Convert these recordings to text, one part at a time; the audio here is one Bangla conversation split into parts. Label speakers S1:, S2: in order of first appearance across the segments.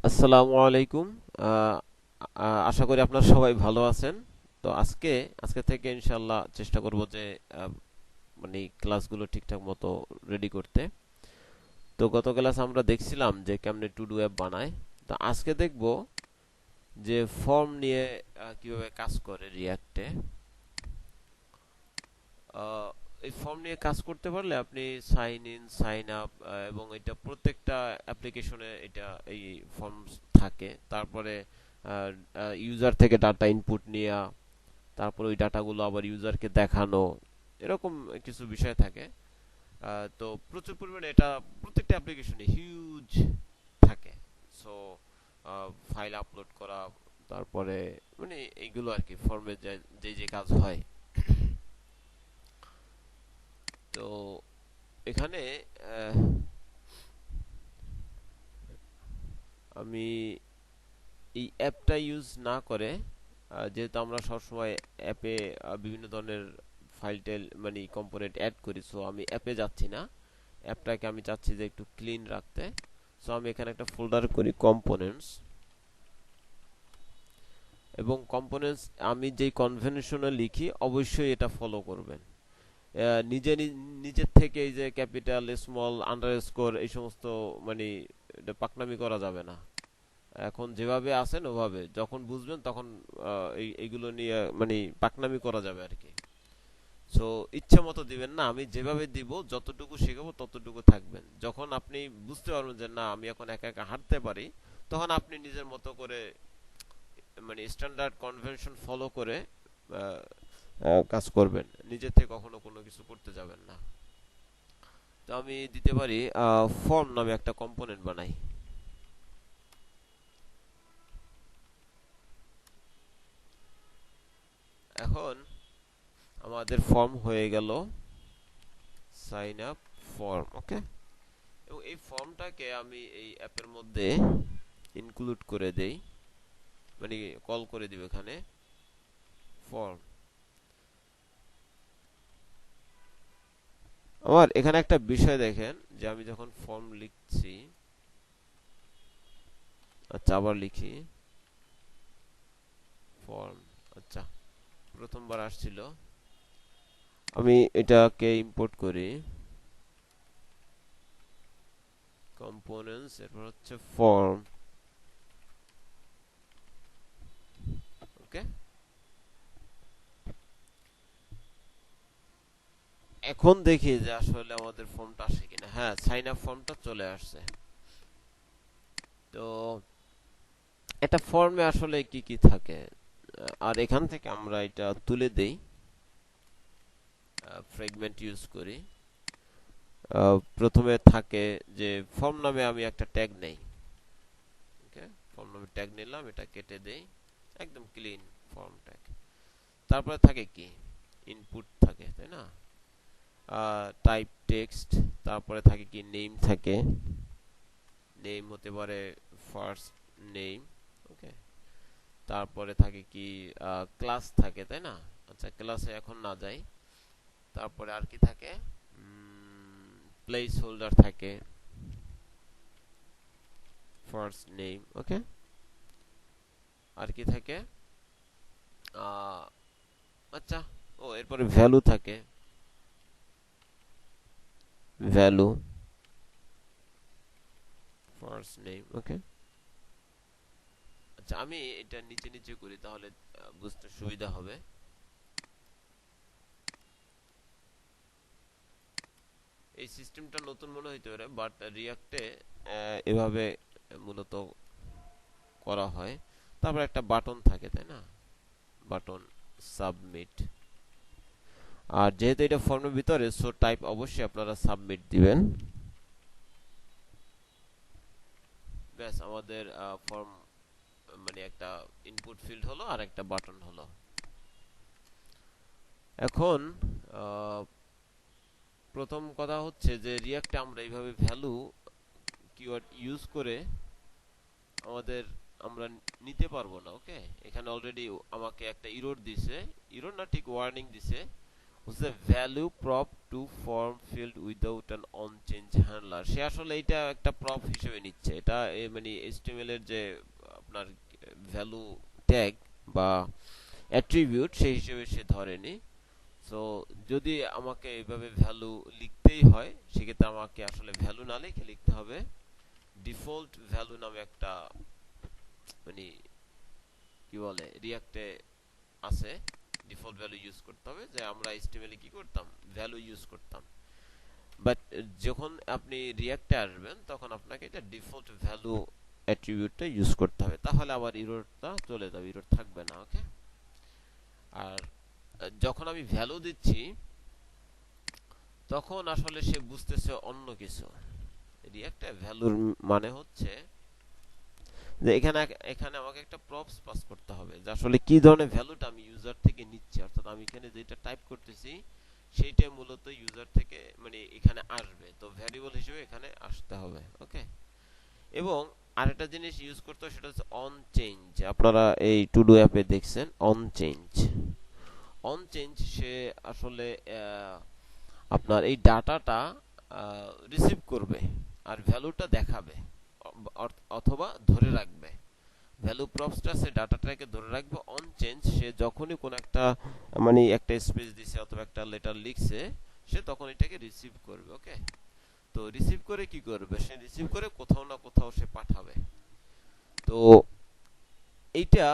S1: আসসালামু আলাইকুম। আহ, আশা করি আপনারা সবাই ভালো আছেন। তো আজকে থেকে ইনশাল্লাহ চেষ্টা করব যে আহ, মানে ক্লাসগুলো ঠিকঠাক মতো রেডি করতে। তো গত ক্লাস আমরা দেখছিলাম যে কেমনে টু ডু অ্যাপ বানায়। তো আজকে দেখব যে ফর্ম নিয়ে কিভাবে কাজ করে রিয়াক্টে। এই ফর্ম নিয়ে কাজ করতে পারলে আপনি সাইন ইন সাইন আপ এবং এটা প্রত্যেকটা অ্যাপ্লিকেশনে এটা এই ফর্ম থাকে। তারপরে ইউজার থেকে ডাটা ইনপুট নেওয়া, তারপর ওই ডাটাগুলো আবার ইউজারকে দেখানো, এরকম কিছু বিষয় থাকে। তো প্রচুর পরিমাণে এটা প্রত্যেকটা অ্যাপ্লিকেশনে হিউজ থাকে। সো ফাইল আপলোড করা, তারপরে মানে এইগুলো আর কি ফর্মে যে যে যে কাজ হয়। তো এখানে আহ, আমি এই অ্যাপটা ইউজ না করে, যেহেতু আমরা সবসময় অ্যাপে বিভিন্ন ধরনের ফাইল টাইল মানে কম্পোনেন্ট অ্যাড করি, সো আমি অ্যাপে যাচ্ছি না। অ্যাপটাকে আমি চাচ্ছি যে একটু ক্লিন রাখতে। সো আমি এখানে একটা ফোল্ডার করি কম্পোনেন্টস। এবং কম্পোনেন্টস আমি যেই কনভেনশনে লিখি অবশ্যই এটা ফলো করবেন। নিজের থেকে এই যে ক্যাপিটাল স্মল আন্ডারস্কোর এই সমস্ত মানে এটা পাকনামি করা যাবে না। এখন যেভাবে আছেন ওভাবে যখন বুঝবেন তখন এইগুলো নিয়ে মানে পাকনামি করা যাবে আর কি। সো ইচ্ছে মতো দিবেন না, আমি যেভাবে দিব যতটুকু শেখাবো ততটুকু থাকবেন। যখন আপনি বুঝতে পারবেন যে না আমি এখন একা একা হাঁটতে পারি, তখন আপনি নিজের মতো করে মানে স্ট্যান্ডার্ড কনভেনশন ফলো করে আহ, কাজ করবেন। নিজে থেকে কখনো কোনো কিছু করতে যাবেন না। তো আমি দিতে পারি ফর্ম নামে একটা কম্পোনেন্ট বানাই। এখন আমাদের ফর্ম হয়ে গেল সাইন আপ ফর্ম, ওকে। এবং এই ফর্মটাকে আমি এই অ্যাপের মধ্যে ইনক্লুড করে দেই, মানে কল করে দিব এখানে ফর্ম। আমার এখানে একটা বিষয় দেখেন যে আমি যখন ফর্ম লিখছি, আচ্ছা আবার লিখি ফর্ম, আচ্ছা প্রথমবার আসছিল। আমি এটাকে ইম্পোর্ট করি কম্পোনেন্টস, এরপর হচ্ছে ফর্ম, ওকে। এখন দেখি যে আসলে আমাদের ফর্মটা আসে কিনা। হ্যাঁ, সাইন আপ ফর্মটা চলে আসছে। তো এটা ফর্মে আসলে কি কি থাকে, আর এখান থেকে আমরা এটা তুলে দেই, ফ্রেগমেন্ট ইউজ করি। প্রথমে থাকে যে ফর্ম নামে আমি একটা ট্যাগ নেই, ওকে। ফর্ম নামে ট্যাগ নিলাম, এটা কেটে দেই, একদম ক্লিন ফর্ম ট্যাগ। তারপরে থাকে কি ইনপুট থাকে, তাই না? টাইপ টেক্সট, তারপরে থাকে কি নেম থাকে, নেম হতে পারে ফার্স্ট নেম, ওকে। তারপরে থাকে কি ক্লাস থাকে, তাই না? আচ্ছা ক্লাসে এখন না যাই। তারপরে আর কি থাকে, প্লেস হোল্ডার থাকে, ফার্স্ট নেম, ওকে। আর কি থাকে, আহ, আচ্ছা, ও এরপরে ভ্যালু থাকে, ভ্যালু ফার্স্ট নেম, ওকে। আচ্ছা আমি এটা নিচে নিচে করি তাহলে বুঝতে সুবিধা হবে। এই সিস্টেমটা নতুন মনে হইতে পারে, বাট রিয়াক্টে এভাবে মূলত করা হয়। তারপর একটা বাটন থাকে, তাই না? Button submit. আর যেহেতু এটা ফর্মের ভিতরে, সো টাইপ অবশ্যই আপনারা সাবমিট দিবেন। ব্যাস আমাদের ফর্ম মানে একটা ইনপুট ফিল্ড হলো আর একটা বাটন হলো। এখন আহ, প্রথম কথা হচ্ছে যে রিয়াক্টে আমরা এইভাবে ভ্যালু কিওয়ার্ড ইউজ করে আমাদের আমরা নিতে পারবো না, ওকে। এখানে অলরেডি আমাকে একটা ইরর দিছে, ইরর না ঠিক ওয়ার্নিং দিছে। হচ্ছে value prop to form field without an on change handler. সে আসলে এটা একটা প্রপ হিসেবে নিচ্ছে, এটা মানে এইচটিএমএল এর যে আপনার ভ্যালু ট্যাগ বা অ্যাট্রিবিউট সেই হিসেবে সে ধরেনি। সো যদি আমাকে এইভাবে ভ্যালু লিখতেই হয় সেক্ষেত্রে আমাকে আসলে ভ্যালু না লিখে লিখতে হবে ডিফল্ট ভ্যালু নামে একটা মানে কি বলে রিয়াক্টে আছে, ডিফল্ট ভ্যালু ইউজ করতে হবে, যে আমরা এইচটিএমএল এ কি করতাম ভ্যালু ইউজ করতাম। বাট যখন আপনি রিয়াক্টে আসবেন তখন আপনাকে এটা ডিফল্ট ভ্যালু অ্যাট্রিবিউটটা ইউজ করতে হবে, তাহলে আবার এররটা চলে যাবে, এরর থাকবে না। ওকে। আর যখন আমি ভ্যালু দিচ্ছি তখন আসলে সে বুঝতেছে অন্য কিছু। রিয়াক্টে ভ্যালুর মানে হচ্ছে যে এখানে এখানে আমাকে একটা প্রপস পাস করতে হবে, যে আসলে কি ধরনের ভ্যালুটা আমি ইউজার থেকে নিচ্ছি, অর্থাৎ আমি এখানে যেটা টাইপ করতেছি সেইটাই মূলত ইউজার থেকে মানে এখানে আসবে, তো ভ্যারিয়েবল হিসেবে এখানে আসতে হবে। ওকে। এবং আরেকটা জিনিস ইউজ করতে হয় সেটা হচ্ছে অন চেঞ্জ। আপনারা এই টু ডু অ্যাপে দেখছেন অন চেঞ্জ। অন চেঞ্জ সে আসলে আপনার এই ডাটাটা রিসিভ করবে আর ভ্যালুটা দেখাবে অথবা ধরে রাখবে। ভ্যালু প্রপসটা সে ডাটাটাকে ধরে রাখবে। অন চেঞ্জ সে যখনই কোন একটা মানে একটা স্পেস দিছে অথবা একটা লেটার লিখছে সে তখন এটাকে রিসিভ করবে। ওকে। তো রিসিভ করে কি করবে, সে রিসিভ করে কোথাও না কোথাও সে পাঠাবে। তো এইটা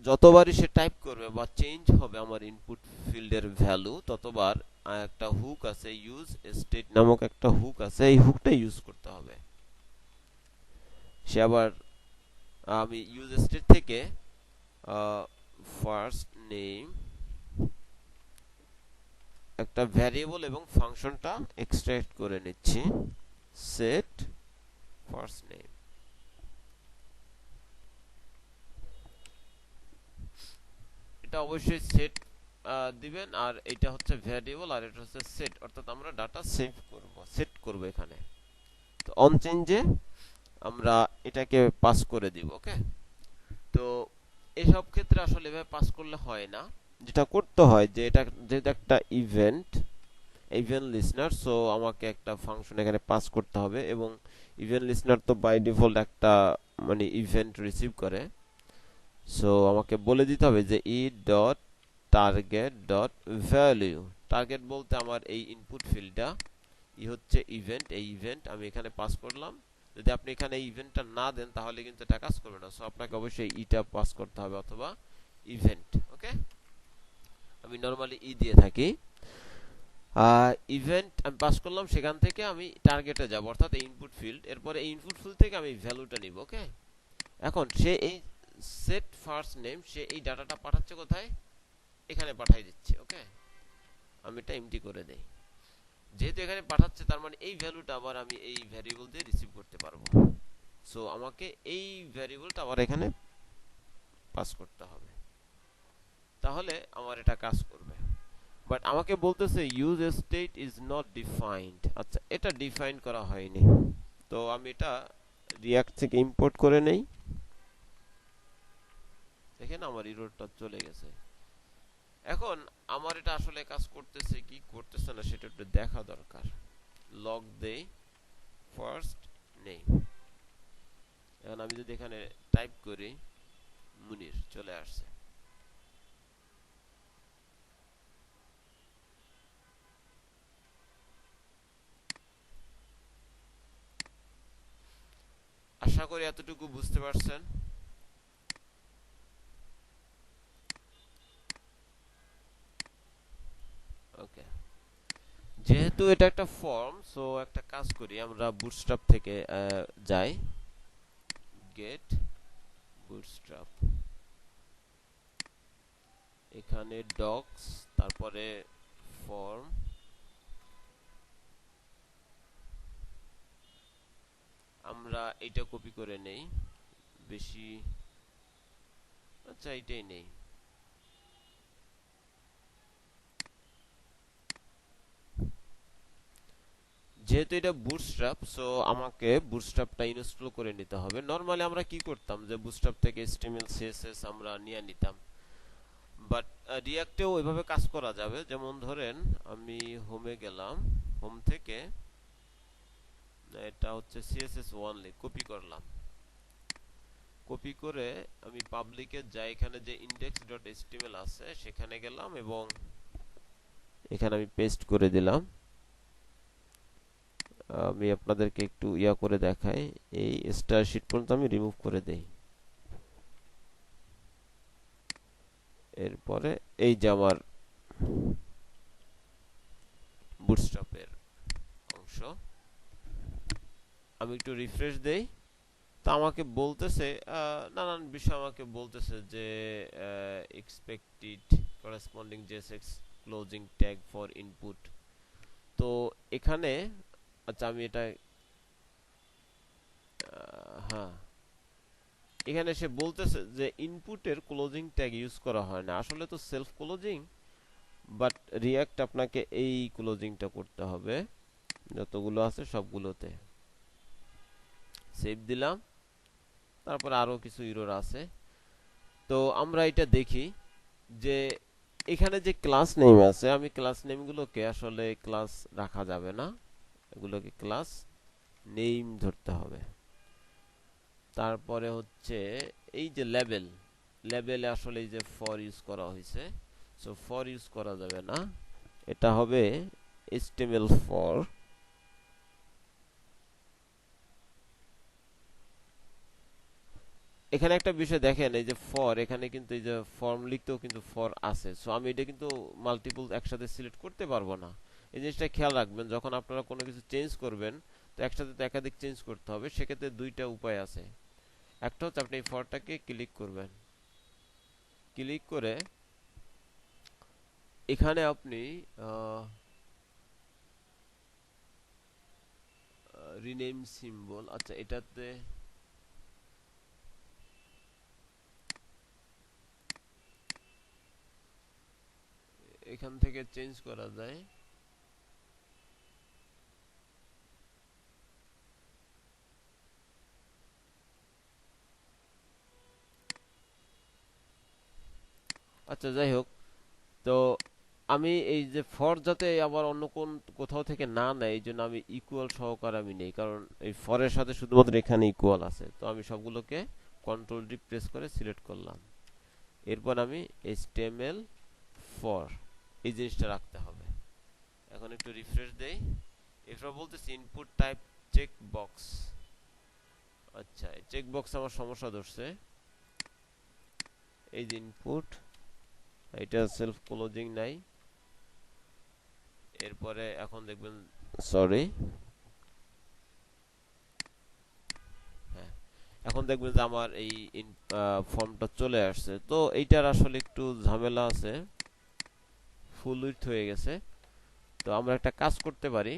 S1: যতবারই সে টাইপ করবে বা চেঞ্জ হবে আমার ইনপুট ফিল্ডের ভ্যালু ততবার একটা হুক আছে, ইউজ স্টেট নামক একটা হুক আছে, এই হুকটা ইউজ করতে হবে। সে আবার আমি ইউজ স্টেট থেকে ফার্স্ট নেম একটা ভ্যারিয়েবল এবং ফাংশনটা এক্সট্রাক্ট করে নিচ্ছি, সেট ফার্স্ট নেম। এটা অবশ্যই সেট দিবেন, আর এটা হচ্ছে ভ্যারিয়েবল আর এটা হচ্ছে সেট, অর্থাৎ আমরা ডাটা সেভ করব, সেট করব এখানে। তো অন চেঞ্জে আমরা এটাকে পাস করে দিব। ওকে। তো এসব ক্ষেত্রে আসলে এভাবে পাস করলে হয় না, যেটা করতে হয় যে এটা যেহেতু একটা ইভেন্ট ইভেন্ট লিসনার, সো আমাকে একটা ফাংশন এখানে পাস করতে হবে, এবং ইভেন্ট লিসনার তো বাই ডিফল্ট একটা মানে ইভেন্ট রিসিভ করে। সো আমাকে বলে দিতে হবে যে ই dot target dot value. Target বলতে আমার এই ইনপুট ফিল্ডটা, ই হচ্ছে ইভেন্ট, এই ইভেন্ট আমি এখানে পাস করলাম। যদি আপনি এখানে এই ইভেন্টটা না দেন তাহলে কিন্তু এটা কাজ করবে না, সো আপনাকে অবশ্যই ইটা পাস করতে হবে অথবা ইভেন্ট। ওকে। আমি নরমালি ই দিয়ে থাকি। ইভেন্ট আমি পাস করলাম, সেখান থেকে আমি টার্গেটে যাব অর্থাৎ এই ইনপুট ফিল্ড, এরপরে এই ইনপুট ফিল্ড থেকে আমি ভ্যালুটা নিব। ওকে। এখন সে এই সেট ফার্স্ট নেম সে এই ডাটাটা পাঠাচ্ছে কোথায়, এখানে পাঠিয়ে দিচ্ছে। ওকে। আমি এটা এমটি করে দেই, যেহেতু এখানে পাঠাচ্ছে তার মানে এই ভ্যালুটা আবার আমি এই ভ্যারিয়েবল দিয়ে রিসিভ করতে পারবো। সো আমাকে এই ভ্যারিয়েবলটা আবার এখানে পাস করতে হবে, তাহলে আমার এটা কাজ করবে। বাট আমাকে বলতেছে use state is not defined. আচ্ছা, এটা ডিফাইন করা হয়নি, তো আমি এটা রিয়াক্ট থেকে ইম্পোর্ট করে নেই। দেখেন আমার এররটা চলে গেছে। এখন আমার এটা আসলে কাজ করতেছে কি করতেছে না সেটা একটু দেখা দরকার। লগ দেই ফার্স্ট নেম। এখন আমি যদি এখানে টাইপ করি মুনির, চলে আসছে। আশা করি এতটুকু বুঝতে পারছেন। ওকে। যেহেতু এটা একটা ফর্ম, সো একটা কাজ করি, আমরা বুটস্ট্র্যাপ থেকে যাই, গেট বুটস্ট্র্যাপ, এখানে ডক্স, তারপরে ফর্ম, আমরা এটা কপি করে নেই বেশি। আচ্ছা, এটাই নেই। যেহেতু এটা বুটস্ট্র্যাপ, সো আমাকে বুটস্ট্র্যাপটা ইনস্টল করে নিতে হবে। নরমালি আমরা কি করতাম যে বুটস্ট্র্যাপ থেকে HTML CSS আমরা নিয়ে নিতাম, বাট রিয়াক্টেও ওইভাবে কাজ করা যাবে। যেমন ধরেন আমি হোমে গেলাম, হোম থেকে এটা হচ্ছে সিএসএস ওয়ানলি কপি করলাম, কপি করে আমি পাবলিকে যাই, এখানে যে index.html আছে সেখানে গেলাম এবং এখানে আমি পেস্ট করে দিলাম। আমি আপনাদেরকে একটু ইয়া করে দেখাই, এই স্টার শিট পর্যন্ত আমি রিমুভ করে দেই। এরপরে এই যে আমার বুটস্ট্র্যাপের অংশ, আমি একটু রিফ্রেশ দেই। তো আমাকে বলতেছে নানান বিষয় আমাকে বলতেছে যে expected corresponding JSX closing tag for input. তো এখানে আচ্ছা আমি এটা হ্যাঁ, এখানে সে বলতেছে যে ইনপুটের ক্লোজিং ট্যাগ ইউজ করা হয় না, আসলে তো সেলফ ক্লোজিং, বাট রিয়াক্ট আপনাকে এই ক্লোজিংটা করতে হবে যতগুলো আছে সবগুলোতে। সেভ দিলাম, তারপর আরো কিছু এরর আছে। তো আমরা এটা দেখি যে এখানে যে ক্লাস নেম আছে, আমি ক্লাস নেমগুলোকে আসলে ক্লাস রাখা যাবে না, এগুলোকে ক্লাস নেম ধরতে হবে। তারপরে হচ্ছে এই যে লেবেল, লেবেলে আসলে এই যে ফর ইউজ করা হয়েছে, সো ফর ইউজ করা যাবে না, এটা হবে HTML ফর। এখানে একটা বিষয় দেখেন, এই যে ফর, এখানে কিন্তু এই যে ফর্ম লিখতেও কিন্তু ফর আছে, সো আমি এটা কিন্তু মাল্টিপল একসাথে সিলেক্ট করতে পারবো না। এই জিনিসটা খেয়াল রাখবেন যখন আপনারা কোনো কিছু চেঞ্জ করবেন, তো একসাথে তো একাধিক চেঞ্জ করতে হবে, সেক্ষেত্রে দুইটা উপায় আছে। একটা হচ্ছে আপনি এই ফরটাকে ক্লিক করবেন, ক্লিক করে এখানে আপনি রিনেম সিম্বল, আচ্ছা এটাতে এখান থেকে চেঞ্জ করা যায়। আচ্ছা যাই হোক, তো আমি এই যে ফর যাতে আবার অন্য কোথাও থেকে না নেয়, এই জন্য আমি ইকুয়াল সহকারে আমি নেই, কারণ এই ফরের সাথে শুধুমাত্র এখানে ইকুয়াল আছে। তো আমি সবগুলোকে কন্ট্রোল ডি প্রেস করে সিলেক্ট করলাম। এরপর আমি HTML ফর এই জিনিসটা রাখতে হবে। এখন একটু রিফ্রেশ দেই, এরপর বলতেছি ইনপুট টাইপ চেক বক্স। আচ্ছা এই চেক বক্স আমার সমস্যা ধরছে, এই যে ইনপুট, এটা সেলফ ক্লোজিং নাই। এরপরে এখন দেখবেন, সরি হ্যাঁ, এখন দেখবেন যে আমার এই ফর্মটা চলে আসছে। তো এইটার আসলে একটু ঝামেলা আছে, ফুল উইডথ হয়ে গেছে। তো আমরা একটা কাজ করতে পারি,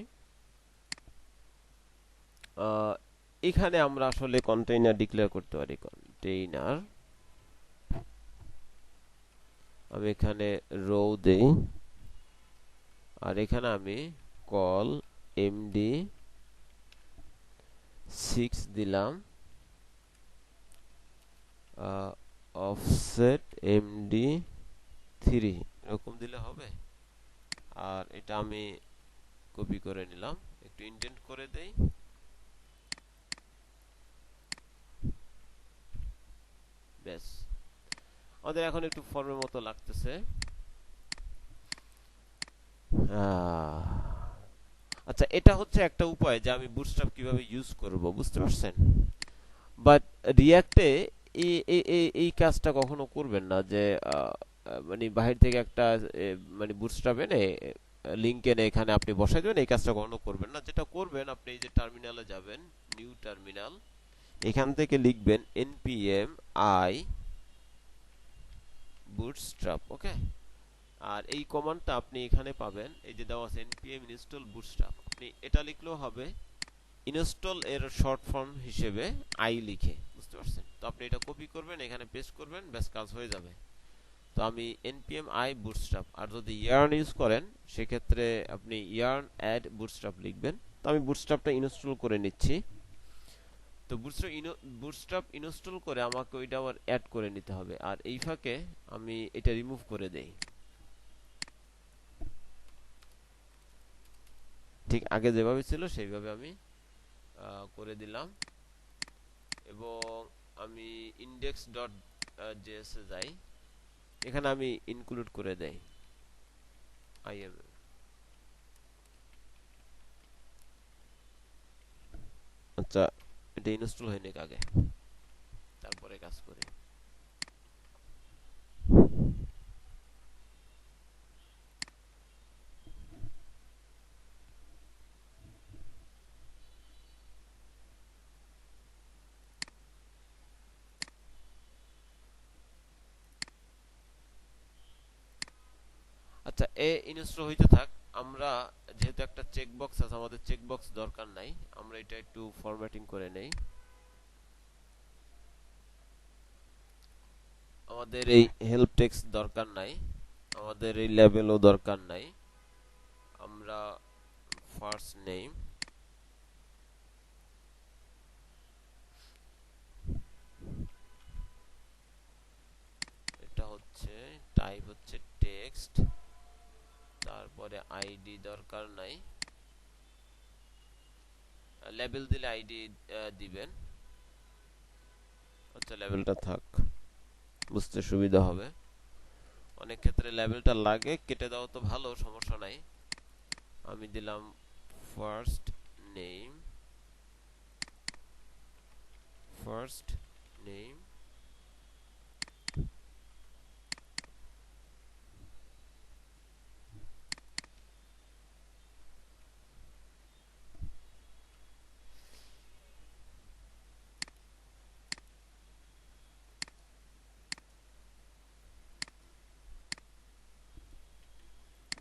S1: এখানে আমরা আসলে কন্টেইনার ডিক্লেয়ার করতে পারি। কন্টেইনার, আমি এখানে রো দেই, আর এখানে আমি কল md6 দিলাম, অফসেট md3 এরকম দিলে হবে। আর এটা আমি কপি করে নিলাম, একটু ইনডেন্ট করে দেই, ব্যাস আমাদের এখন একটু ফর্মের মতো লাগতেছে। আচ্ছা এটা হচ্ছে একটা উপায় যে আমি বুটস্ট্র্যাপ কিভাবে ইউজ করব, বুঝতে পারছেন। বাট রিয়্যাক্টে এই কাজটা কখনো করবেন না যে মানে বাহির থেকে একটা মানে বুটস্ট্র্যাপ এনে লিংক এনে এখানে আপনি বসাই দেবেন, এই কাজটা কখনো করবেন না। যেটা করবেন, আপনি এই যে টার্মিনালে যাবেন, নিউ টার্মিনাল, এখান থেকে লিখবেন npm i bootstrap, ওকে। আর এই কমান্ডটা আপনি এখানে পাবেন, এই যে দেওয়া আছে npm install bootstrap, আপনি এটা লিখলেও হবে, ইনস্টল এর শর্ট ফর্ম হিসেবে আই লিখে, বুঝতে পারছেন। তো আপনি এটা কপি করবেন, এখানে পেস্ট করবেন, ব্যাস কাজ হয়ে যাবে। তো আমি npm i bootstrap, আর যদি yarn ইউজ করেন সেক্ষেত্রে আপনি yarn add bootstrap লিখবেন। তো আমি বুটস্ট্র্যাপটা ইনস্টল করে নিচ্ছি। তো বুটস্ট্র্যাপ ইনস্টল করে আমাকে ওইটা আবার অ্যাড করে নিতে হবে, আর এই ফাঁকে আমি এটা রিমুভ করে দেই। ঠিক আগে যেভাবে ছিল সেইভাবে আমি করে দিলাম, এবং আমি ইনডেক্স ডট জেএস এ যাই, এখানে আমি ইনক্লুড করে দেই আইএমএল। আচ্ছা, এটা ইনস্টল হয়নি আগে, তারপরে কাজ করি। আচ্ছা, এ ইনস্টল হইতে থাক। আমরা যেহেতু একটা চেক বক্স আছে, আমাদের চেক বক্স দরকার নাই, আমরা এটা একটু ফরম্যাটিং করে নেই। আমাদের এই হেল্প টেক্সট দরকার নাই, আমাদের এই লেভেলও দরকার নাই। আমরা ফার্স্ট নেম, এটা হচ্ছে টাইপ হচ্ছে টেক্সট, তারপরে আইডি দরকার নাই, লেবেল দিলে আইডি দিবেন। আচ্ছা, লেবেলটা থাক, বুঝতে সুবিধা হবে। অনেক ক্ষেত্রে লেবেলটা লাগে, কেটে দাও তো ভালো, সমস্যা নাই। আমি দিলাম ফার্স্ট নেম, ফার্স্ট নেম,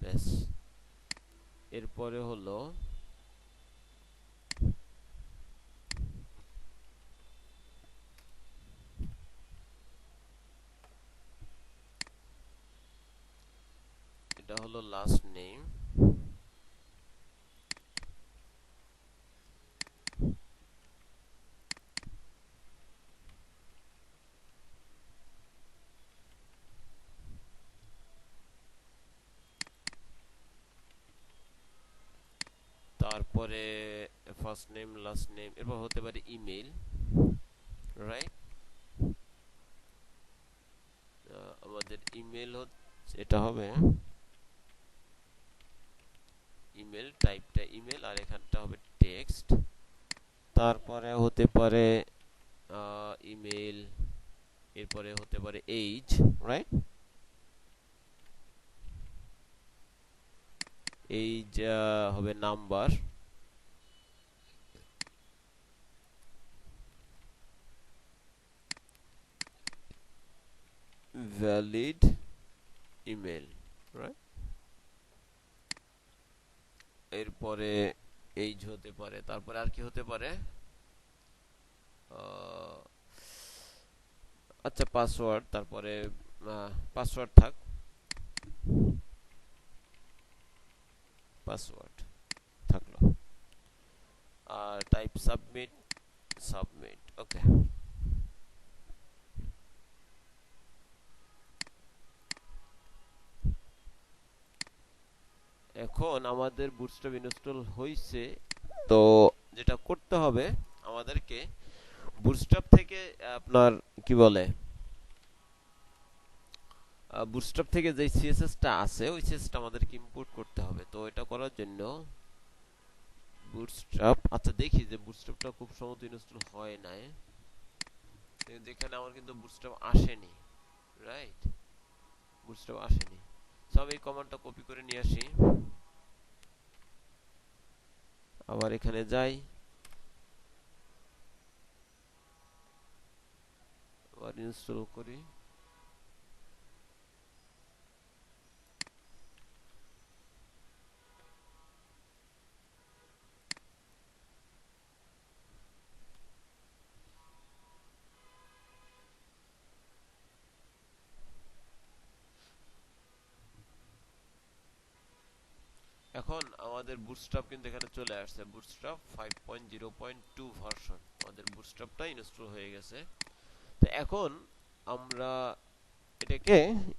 S1: ব্যাস। এরপরে হলো এটা হলো লাস্ট নেম, তারপরে ফার্স্ট নেম লাস্ট নেম, এরপর হতে পারে ইমেল, রাইট? আমাদের ইমেল হচ্ছে, এটা হবে ইমেল, টাইপটা ইমেল, আর এখানটা হবে টেক্সট। তারপরে হতে পারে ইমেল, এরপরে হতে পারে এইজ, রাইট? এইজ হবে নাম্বার, ভ্যালিড ইমেল, রাইট? এরপরে এইজ হতে পারে, তারপরে আর কি হতে পারে? আচ্ছা, পাসওয়ার্ড, তারপরে পাসওয়ার্ড থাক, পাসওয়ার্ড থাকলো, আর টাইপ সাবমিট, সাবমিট, ওকে। এখন আমাদের বুটস্ট্র্যাপ ইনস্টল হয়েছে, তো যেটা করতে হবে আমাদেরকে বুটস্ট্র্যাপ থেকে আপনার কি বলে, বুটস্ট্র্যাপ থেকে যে সিএসএসটা আছে ওই সিএসএসটা আমাদেরকে ইম্পোর্ট করতে হবে। তো এটা করার জন্য বুটস্ট্র্যাপ, আচ্ছা দেখি যে বুটস্ট্র্যাপটা খুব সম্ভবত ইনস্টল হয় নাই, যেখানে আমার কিন্তু বুটস্ট্র্যাপ আসেনি, রাইট? বুটস্ট্র্যাপ আসেনি। সো আমি এই কমান্ডটা কপি করে নিয়ে আসি, আবার এখানে যাই, আবার ইনস্টল করি। এখন আমাদের বুটস্ট্র্যাপ কিন্তু এখানে চলে আসছে, বুটস্ট্র্যাপ 5.0.2 ভার্সন, আমাদের বুটস্ট্র্যাপটা ইনস্টল হয়ে গেছে। তো এখন আমরা এটাকে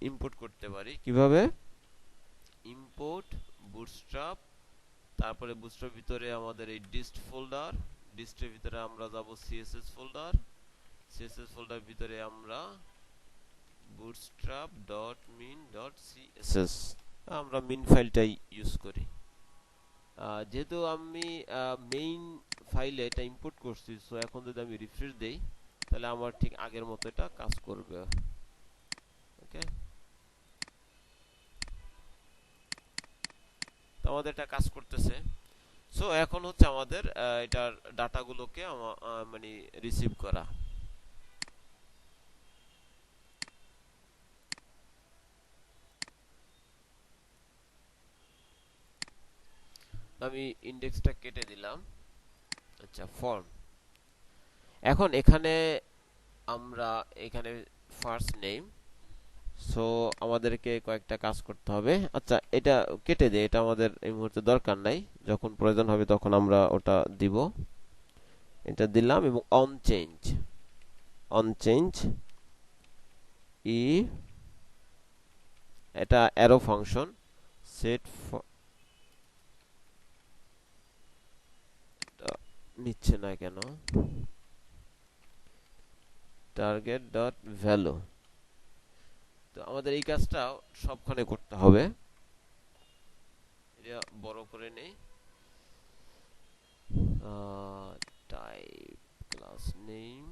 S1: ইম্পোর্ট করতে পারি কিভাবে? ইম্পোর্ট বুটস্ট্র্যাপ, তারপরে বুটস্ট্র্যাপ ভিতরে আমাদের এই ডিস্ট ফোল্ডার, ডিস্টের ভিতরে আমরা যাব সিএসএস ফোল্ডার, সিএসএস ফোল্ডার ভিতরে আমরা bootstrap.min.css, আমরা মিন ফাইলটাই ইউজ করি। যেহেতু আমি মেইন ফাইলে এটা ইম্পোর্ট করছি, সো এখন যদি আমি রিফ্রেশ দেই তাহলে আমার ঠিক আগের মতো এটা কাজ করবে। ওকে, তো আমাদের এটা কাজ করতেছে। সো এখন হচ্ছে আমাদের এটার ডাটাগুলোকে মানে রিসিভ করা। আমি ইন্ডেক্সটা কেটে দিলাম। আচ্ছা, ফর্ম। এখন এখানে আমরা এখানে ফার্স্ট নেম, সো আমাদেরকে কয়েকটা কাজ করতে হবে। আচ্ছা, এটা কেটে দে, এটা আমাদের এই মুহূর্তে দরকার নাই, যখন প্রয়োজন হবে তখন আমরা ওটা দিব। এটা দিলাম এবং অন চেঞ্জ, অন চেঞ্জ ই, এটা অ্যারো ফাংশন সেট নিচ্ছে না কেন, টার্গেট ডট ভ্যালু। তো আমাদের এই কাজটা সবখানে করতে হবে। এটা বড় করে নেই, টাইপ ক্লাস নেম,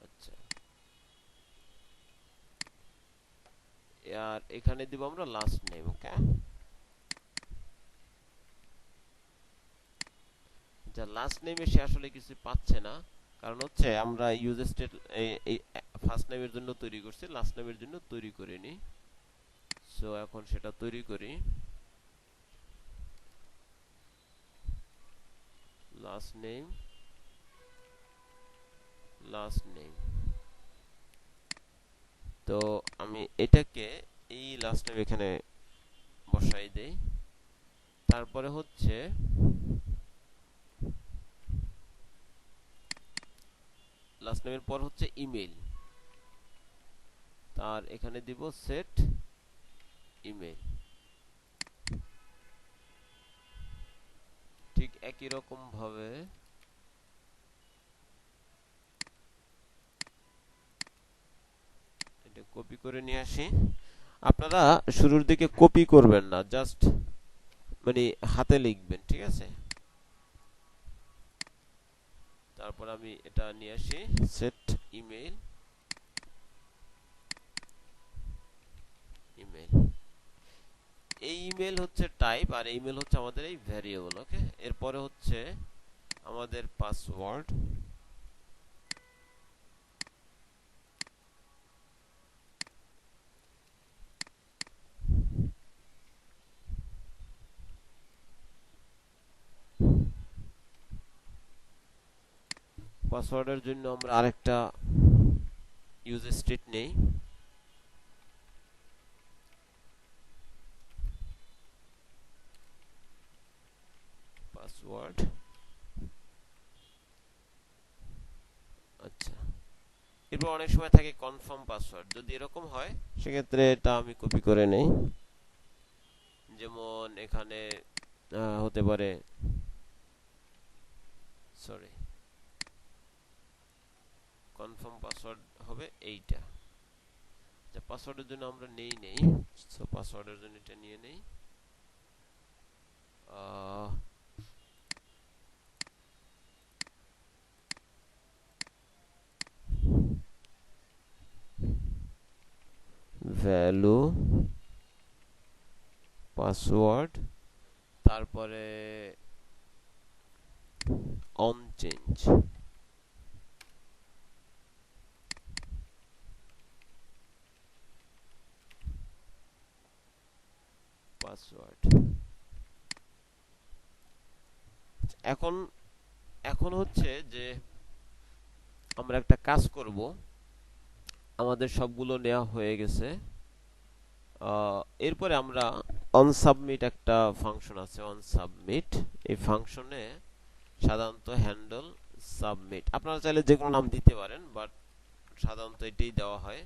S1: আচ্ছা, আর এখানে দিব আমরা লাস্ট নেম। ওকে, যা লাস্ট নেমে সে আসলে কিছু পাচ্ছে না, কারণ হচ্ছে আমরা ইউজার স্টেট এই ফার্স্ট নেমের জন্য তৈরি করছি, লাস্ট নেমের জন্য তৈরি করিনি। সো এখন সেটা তৈরি করি। Last name, last name. তো আমি এটাকে এই লাস্ট নেম এখানে বসাই দেই। তারপরে হচ্ছে লাস্ট নেমের পর হচ্ছে ইমেল, তার এখানে দিব সেট ইমেল। ঠিক একই রকম ভাবে এটা কপি করে নিয়ে আসি। আপনারা শুরুর দিকে কপি করবেন না, জাস্ট মানে হাতে লিখবেন, ঠিক আছে? তারপর আমি এটা নিয়ে আসি সেট ইমেল, ইমেল, এই ইমেল হচ্ছে টাইপ, আর ইমেল হচ্ছে আমাদের এই ভ্যারিয়েবল। ওকে, এরপরে হচ্ছে আমাদের পাসওয়ার্ড, পাসওয়ার্ডের জন্য আমরা আরেকটা ইউজ স্টেট নেই, পাসওয়ার্ড। আচ্ছা, এরপর অনেক সময় থাকে কনফার্ম পাসওয়ার্ড, যদি এরকম হয় সেক্ষেত্রে এটা আমি কপি করে নেই। যেমন এখানে হতে পারে, সরি, কনফার্ম পাসওয়ার্ড হবে এইটা। আচ্ছা, পাসওয়ার্ডের জন্য আমরা নেই, সো পাসওয়ার্ডের জন্য এটা নিয়ে নেই। ভ্যালু, পাসওয়ার্ড, তারপরে অন চেঞ্জ, পাসওয়ার্ড। এখন এখন হচ্ছে যে আমরা একটা কাজ করব, আমাদের সবগুলো নেওয়া হয়ে গেছে। এরপরে আমরা অন সাবমিট একটা ফাংশন আছে, অন সাবমিট। এই ফাংশনে সাধারণত হ্যান্ডল সাবমিট, আপনারা চাইলে যে কোনো নাম দিতে পারেন, বাট সাধারণত এটাই দেওয়া হয়,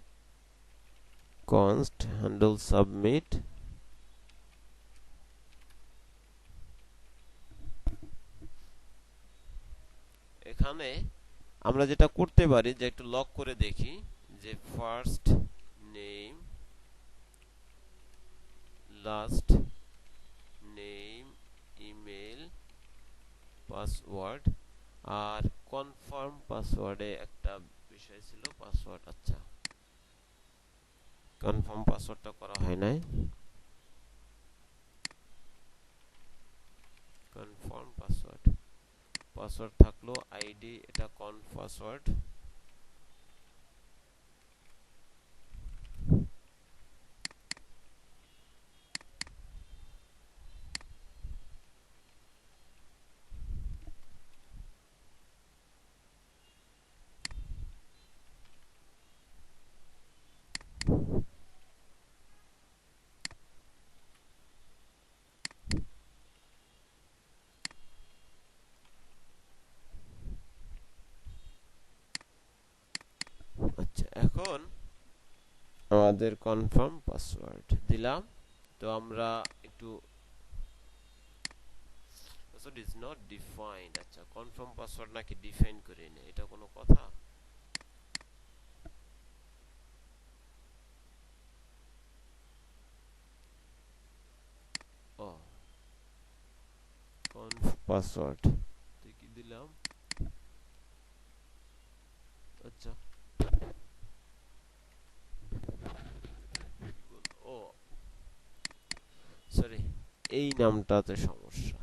S1: const হ্যান্ডল সাবমিট। এখানে আমরা যেটা করতে পারি যে একটু লক করে দেখি যে first name, last name, email, password, আর কনফার্ম পাসওয়ার্ডে একটা বিষয় ছিল পাসওয়ার্ড। আচ্ছা, কনফার্ম পাসওয়ার্ডটা করা হয় নাই। কনফার্ম পাসওয়ার্ড, পাসওয়ার্ড থাকলো, আইডি, এটা কন পাসওয়ার্ড। আচ্ছা, এখন আমাদের কনফার্ম পাসওয়ার্ড দিলাম। তো আমরা একটু পাসওয়ার্ড ইজ নট ডিফাইন্ড। আচ্ছা, কনফার্ম পাসওয়ার্ড নাকি ডিফাইন করে নে, এটা কোনো কথা? ও, কনফ পাসওয়ার্ড কি দিলাম? আচ্ছা, ও সরি, এই নামটাতে সমস্যা।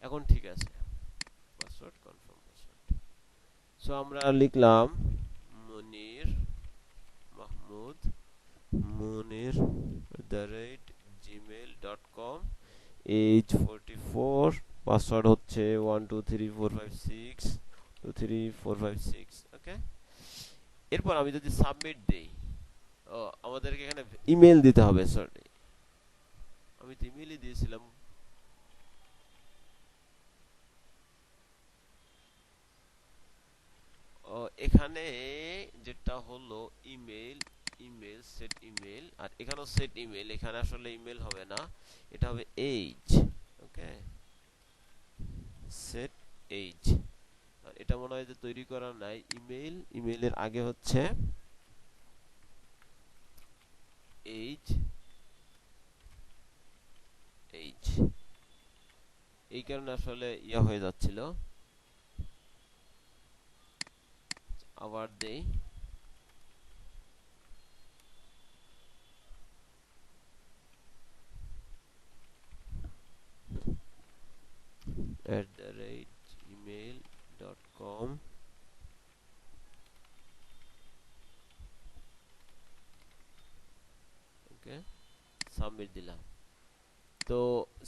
S1: এখন ঠিক আছে, পাসওয়ার্ড কনফার্ম পাসওয়ার্ড। সো আমরা লিখলাম মনির মাহমুদ, মনির @gmail.com, এজ 44, পাসওয়ার্ড হচ্ছে 1234562345 ওকে। এরপর আমি যদি সাবমিট দেই, ও আমাদেরকে এখানে ইমেল দিতে হবে, সরি আমি তো ইমেলই দিয়েছিলাম। এখানে যেটা হলো ইমেল, ইমেল সেট ইমেল, আর এখানেও সেট ইমেল। এখানে আসলে ইমেল হবে না, এটা হবে এজ। ওকে, সেট এজ। আর এটা মনে হয় যে তৈরি করা নাই। ইমেল, ইমেলের আগে হচ্ছে এজ, এজ, এই কারণে আসলে ইয়া হয়ে যাচ্ছিল। আবার দেই, @gmail.com, ওকে, সাবমিট দিলাম। তো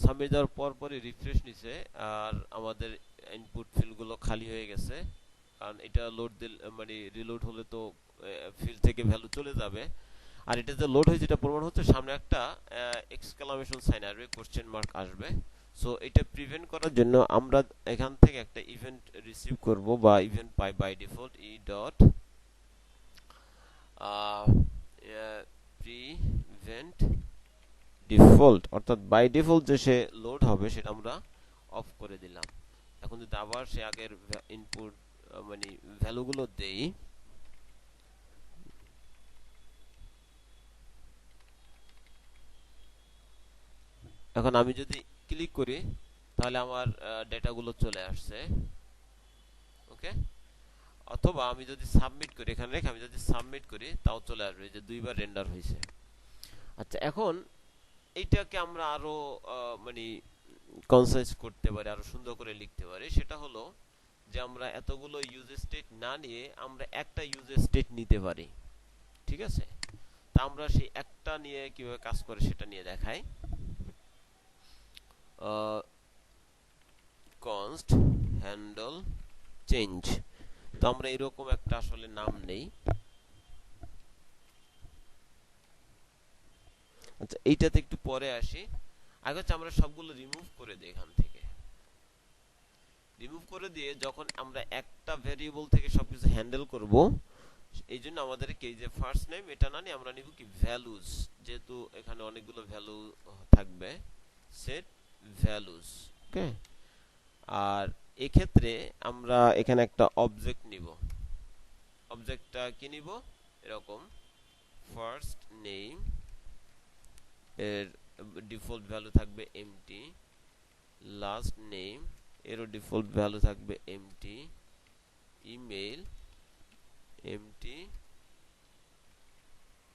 S1: সাবমিট দেওয়ার পরই রিফ্রেশ নিছে, আর আমাদের ইনপুট ফিল্ডগুলো খালি হয়ে গেছে। কারণ এটা লোড দিল, মানে রিলোড হলে তো ফিল্ড থেকে ভ্যালু চলে যাবে। আর এটা যে লোড হয়েছে এটা প্রমাণ হচ্ছে সামনে একটা এক্সক্লামেশন সাইন আসবে, কোশ্চেন মার্ক আসবে। সো এটা প্রিভেন্ট করার জন্য আমরা এখান থেকে একটা ইভেন্ট রিসিভ করব বা ইভেন্ট পাই by default, e dot prevent default, অর্থাৎ বাই ডিফল্ট যে সে লোড হবে সেটা আমরা অফ করে দিলাম। এখন যদি আবার সে আগের ইনপুট মানে ভ্যালুগুলো দেই, এখন আমি যদি ক্লিক করি তাহলে আমার ডেটাগুলো চলে আসছে। ওকে, অথবা আমি যদি সাবমিট করি, এখানে রেখে আমি যদি সাবমিট করি তাও চলে আসবে যে দুইবার রেন্ডার হয়েছে। আচ্ছা, এখন এইটাকে আমরা আরো মানে কনসাইজ করতে পারি, আরো সুন্দর করে লিখতে পারি। সেটা হলো যে আমরা এতগুলো ইউজ স্টেট না নিয়ে আমরা একটা ইউজ স্টেট নিতে পারি। ঠিক আছে, তা আমরা সেই একটা নিয়ে কিভাবে কাজ করে সেটা নিয়ে দেখাই। Const handle change. তো আমরা এরকম একটা আসলে নাম নেই, আচ্ছা, এইটাতে একটু পরে আসি। আগে হচ্ছে আমরা সবগুলো রিমুভ করে দিই এখান থেকে। রিমুভ করে দিয়ে যখন আমরা একটা ভেরিয়েবল থেকে সবকিছু হ্যান্ডেল করব, এই জন্য আমাদেরকে এই যে ফার্স্ট নেম এটা না নিয়ে আমরা নিব কি ভ্যালুস, যেহেতু এখানে অনেকগুলো ভ্যালু থাকবে, সেট ভ্যালুস। ওকে। আর এক্ষেত্রে আমরা এখানে একটা অবজেক্ট নিব। অবজেক্টটা কি নিব, এরকম ফার্স্ট নেম এর ডিফল্ট ভ্যালু থাকবে এমটি, লাস্ট নেম এরও ডিফল্ট ভ্যালু থাকবে empty, email empty,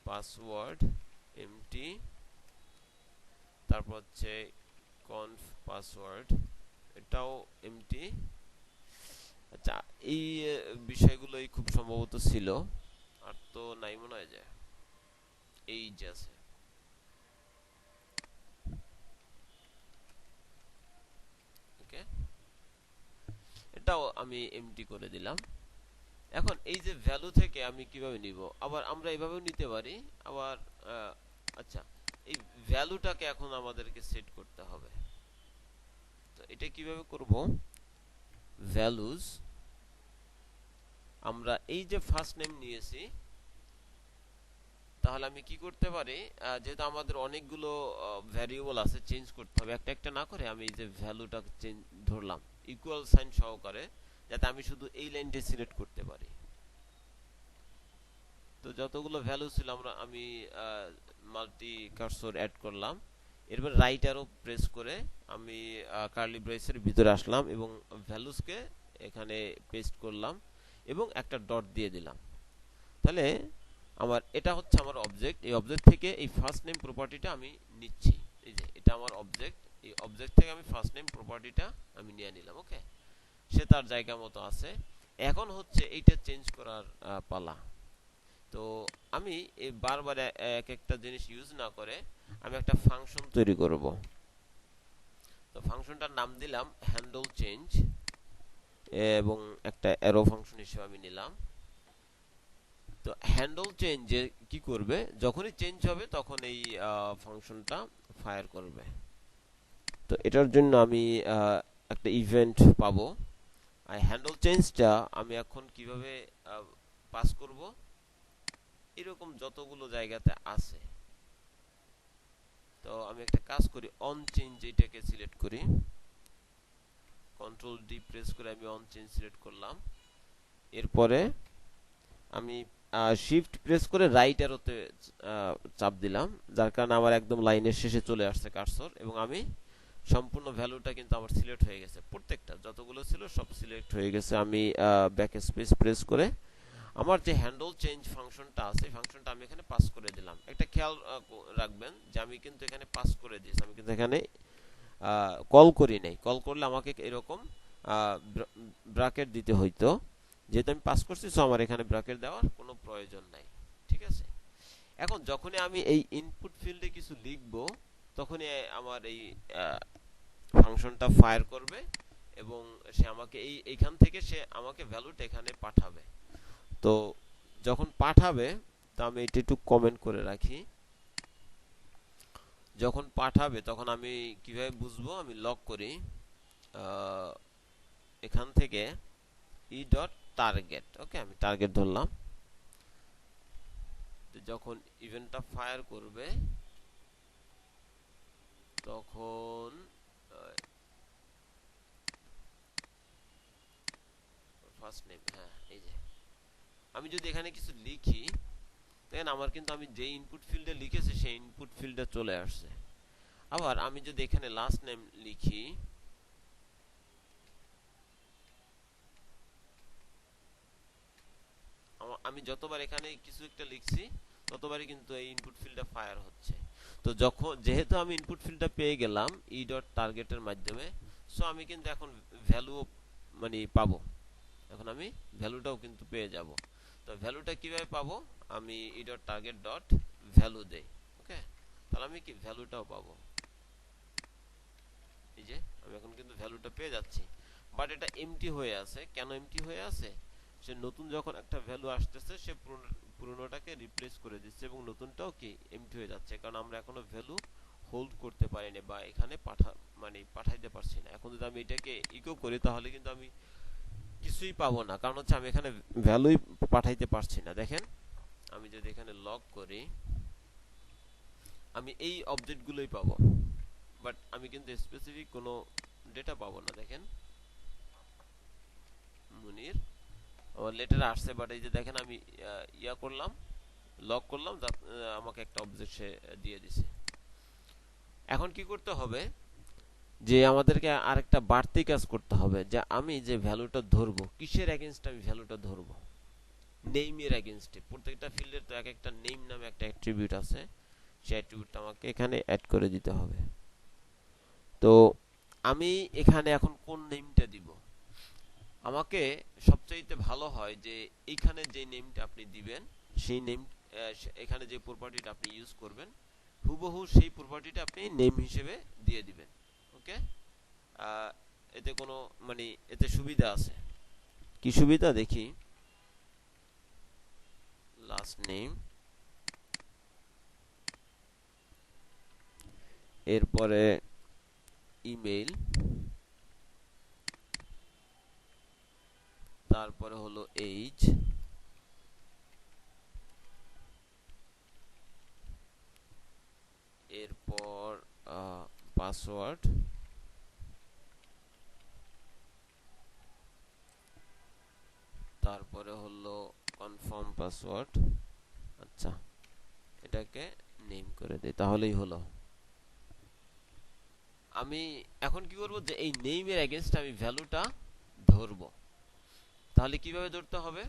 S1: password empty, তারপর হচ্ছে কনফ পাসওয়ার্ড এটাও এমটি। আচ্ছা, এই বিষয়গুলোই খুব সম্ভবত ছিল, আর তো নাই মনে হয়। যে এই যে আছে, ওকে, এটাও আমি এমটি করে দিলাম। এখন এই যে ভ্যালু থেকে আমি কিভাবে নিব, আবার আমরা এভাবেও নিতে পারি। আবার আচ্ছা, এই ভ্যালুটাকে এখন আমাদেরকে সেট করতে হবে। তো এটা কিভাবে করব, ভ্যালুস, আমরা এই যে ফার্স্ট নেম নিয়েছি, তাহলে আমি কি করতে পারি, যেহেতু আমাদের অনেকগুলো ভ্যারিয়েবল আছে, চেঞ্জ করতে হবে, একটা একটা না করে আমি এই যে ভ্যালুটা চেঞ্জ ধরলাম ইকুয়াল সাইন সহকারে, যাতে আমি শুধু এই লাইনটা সিলেক্ট করতে পারি। তো যতগুলো ভ্যালু ছিল আমি মাল্টি কার্সর অ্যাড করলাম। এরপর রাইট অ্যারো প্রেস করে আমি কার্লি ব্রেসের ভিতরে আসলাম এবং ভ্যালুসকে এখানে পেস্ট করলাম এবং একটা ডট দিয়ে দিলাম। তাহলে আমার এটা হচ্ছে আমার অবজেক্ট। এই অবজেক্ট থেকে এই ফার্স্ট নেম প্রপার্টিটা আমি নিচ্ছি। এই যে এটা আমার অবজেক্ট, এই অবজেক্ট থেকে আমি ফার্স্ট নেম প্রপার্টিটা আমি নিয়ে নিলাম। ওকে, সে তার জায়গা মতো আছে। এখন হচ্ছে এইটা চেঞ্জ করার পালা। তো আমি এই বারবার এক একটা জিনিস ইউজ না করে আমি একটা ফাংশন তৈরি করব। তো ফাংশনটার নাম দিলাম হ্যান্ডল চেঞ্জ এবং একটা অ্যারো ফাংশন হিসেবে আমি নিলাম। তো হ্যান্ডল চেঞ্জে কি করবে, যখনই চেঞ্জ হবে তখন এই ফাংশনটা ফায়ার করবে। তো এটার জন্য আমি একটা ইভেন্ট পাবো। আর হ্যান্ডল চেঞ্জটা আমি এখন কিভাবে পাস করব, এরকম যতগুলো জায়গাতে আছে। তো আমি একটা কাজ করি, অন চেঞ্জ এটাকে সিলেক্ট করি, কন্ট্রোল ডি প্রেস করে আমি অন চেঞ্জ সিলেক্ট করলাম। এরপরে আমি শিফট প্রেস করে রাইট অ্যারোতে চাপ দিলাম, যার কারণে আমার একদম লাইনের শেষে চলে আসছে কার্সর, এবং আমি সম্পূর্ণ ভ্যালুটা কিন্তু আমার সিলেক্ট হয়ে গেছে, প্রত্যেকটা যতগুলো ছিল সব সিলেক্ট হয়ে গেছে। আমি ব্যাক স্পেস প্রেস করে আমার যে হ্যান্ডল চেঞ্জ ফাংশনটা আছে এই ফাংশনটা আমি এখানে পাস করে দিলাম। একটা খেয়াল রাখবেন যে আমি কিন্তু এখানে পাস করে দিয়েছি, আমি কিন্তু এখানে কল করি নাই। কল করলে আমাকে এরকম ব্র্যাকেট দিতে হইতো, যেহেতু আমি পাস করছি সো আমার এখানে ব্র্যাকেট দেওয়ার কোনো প্রয়োজন নাই। ঠিক আছে, এখন যখনই আমি এই ইনপুট ফিল্ডে কিছু লিখব তখনই আমার এই ফাংশনটা ফায়ার করবে এবং সে আমাকে এইখান থেকে সে আমাকে ভ্যালুটা এখানে পাঠাবে। তো যখন পাঠাবে, তো আমি এটা একটু কমেন্ট করে রাখি, যখন পাঠাবে তখন আমি কিভাবে বুঝবো, আমি লক করি এখান থেকে ই ডট টার্গেট। ওকে, আমি টার্গেট ধরলাম। যখন ইভেন্টটা ফায়ার করবে তখন ফার্স্ট নেম, হ্যাঁ এই যে আমি যদি এখানে কিছু লিখি দেখেন আমার কিন্তু আমি যে ইনপুট ফিল্ডে লিখেছি সেই ইনপুট ফিল্ডে চলে আসছে। আবার আমি যদি এখানে লাস্ট নেম লিখি, আমি যতবার এখানে কিছু একটা লিখছি ততবারই কিন্তু এই ইনপুট ফিল্ডটা ফায়ার হচ্ছে। তো যখন যেহেতু আমি ইনপুট ফিল্ডটা পেয়ে গেলাম ই ডট টার্গেটের মাধ্যমে, সো আমি কিন্তু এখন ভ্যালু মানে পাবো, এখন আমি ভ্যালুটাও কিন্তু পেয়ে যাব। তো ভ্যালুটা কিভাবে পাবো, আমি ই ডট টার্গেট ডট ভ্যালু দেই। ওকে, তাহলে আমি কি ভ্যালুটাও পাবো। এই যে আমি এখন কিন্তু ভ্যালুটা পেয়ে যাচ্ছি, বাট এটা এমটি হয়ে আছে। কেন এমটি হয়ে আছে, সে নতুন যখন একটা ভ্যালু আসতেছে সে পুরনোটাকে রিপ্লেস করে দিচ্ছে এবং নতুনটাও কি এমটি হয়ে যাচ্ছে, কারণ আমরা এখনো ভ্যালু হোল্ড করতে পারিনি বা এখানে পাঠাইতে পারছি না। এখন যদি আমি এটাকে ইকো করি তাহলে কিন্তু আমি কিছুই পাবো না, কারণ হচ্ছে আমি এখানে ভ্যালুই পাঠাইতে পারছি না। দেখেন আমি যদি এখানে লগ করি আমি এই অবজেক্টগুলোই পাবো, বাট আমি কিন্তু স্পেসিফিক কোনো ডেটা পাবো না। দেখেন মুনির আমার লেটার আসছে, বাট এই যে দেখেন আমি ইয়া করলাম, লক করলাম, আমাকে একটা অবজেক্ট সে দিয়ে দিছে। এখন কি করতে হবে যে আমাদেরকে আরেকটা বাড়তি কাজ করতে হবে, যে আমি যে ভ্যালুটা ধরবো কিসের এগেইনস্ট আমি ভ্যালুটা ধরবো, নেইমের এগেইনস্টে। প্রত্যেকটা ফিল্ডের তো এক একটা নেম নামে একটা অ্যাট্রিবিউট আছে, সেই অ্যাট্রিবিউটটা আমাকে এখানে অ্যাড করে দিতে হবে। তো আমি এখানে এখন কোন নেমটা দিব, আমাকে সবচাইতে ভালো হয় যে এইখানে যে নেমটা আপনি দিবেন সেই নেম, এখানে যে প্রপার্টিটা আপনি ইউজ করবেন হুবহু সেই প্রপার্টিটা আপনি নেম হিসেবে দিয়ে দিবেন। ওকে, এতে কোনো মানে এতে সুবিধা আছে। কি সুবিধা দেখি, লাস্ট নেম, এরপরে ইমেল, তারপরে হলো এইজ, এরপর পাসওয়ার্ড, তারপরে হলো কনফার্ম পাসওয়ার্ড। আচ্ছা, এটাকে নেম করে দেই তাহলেই হলো। আমি এখন কি করব, যে এই নেমের এগেইনস্ট আমি ভ্যালুটা ধরবো। তাহলে কিভাবে ধরতে হবে,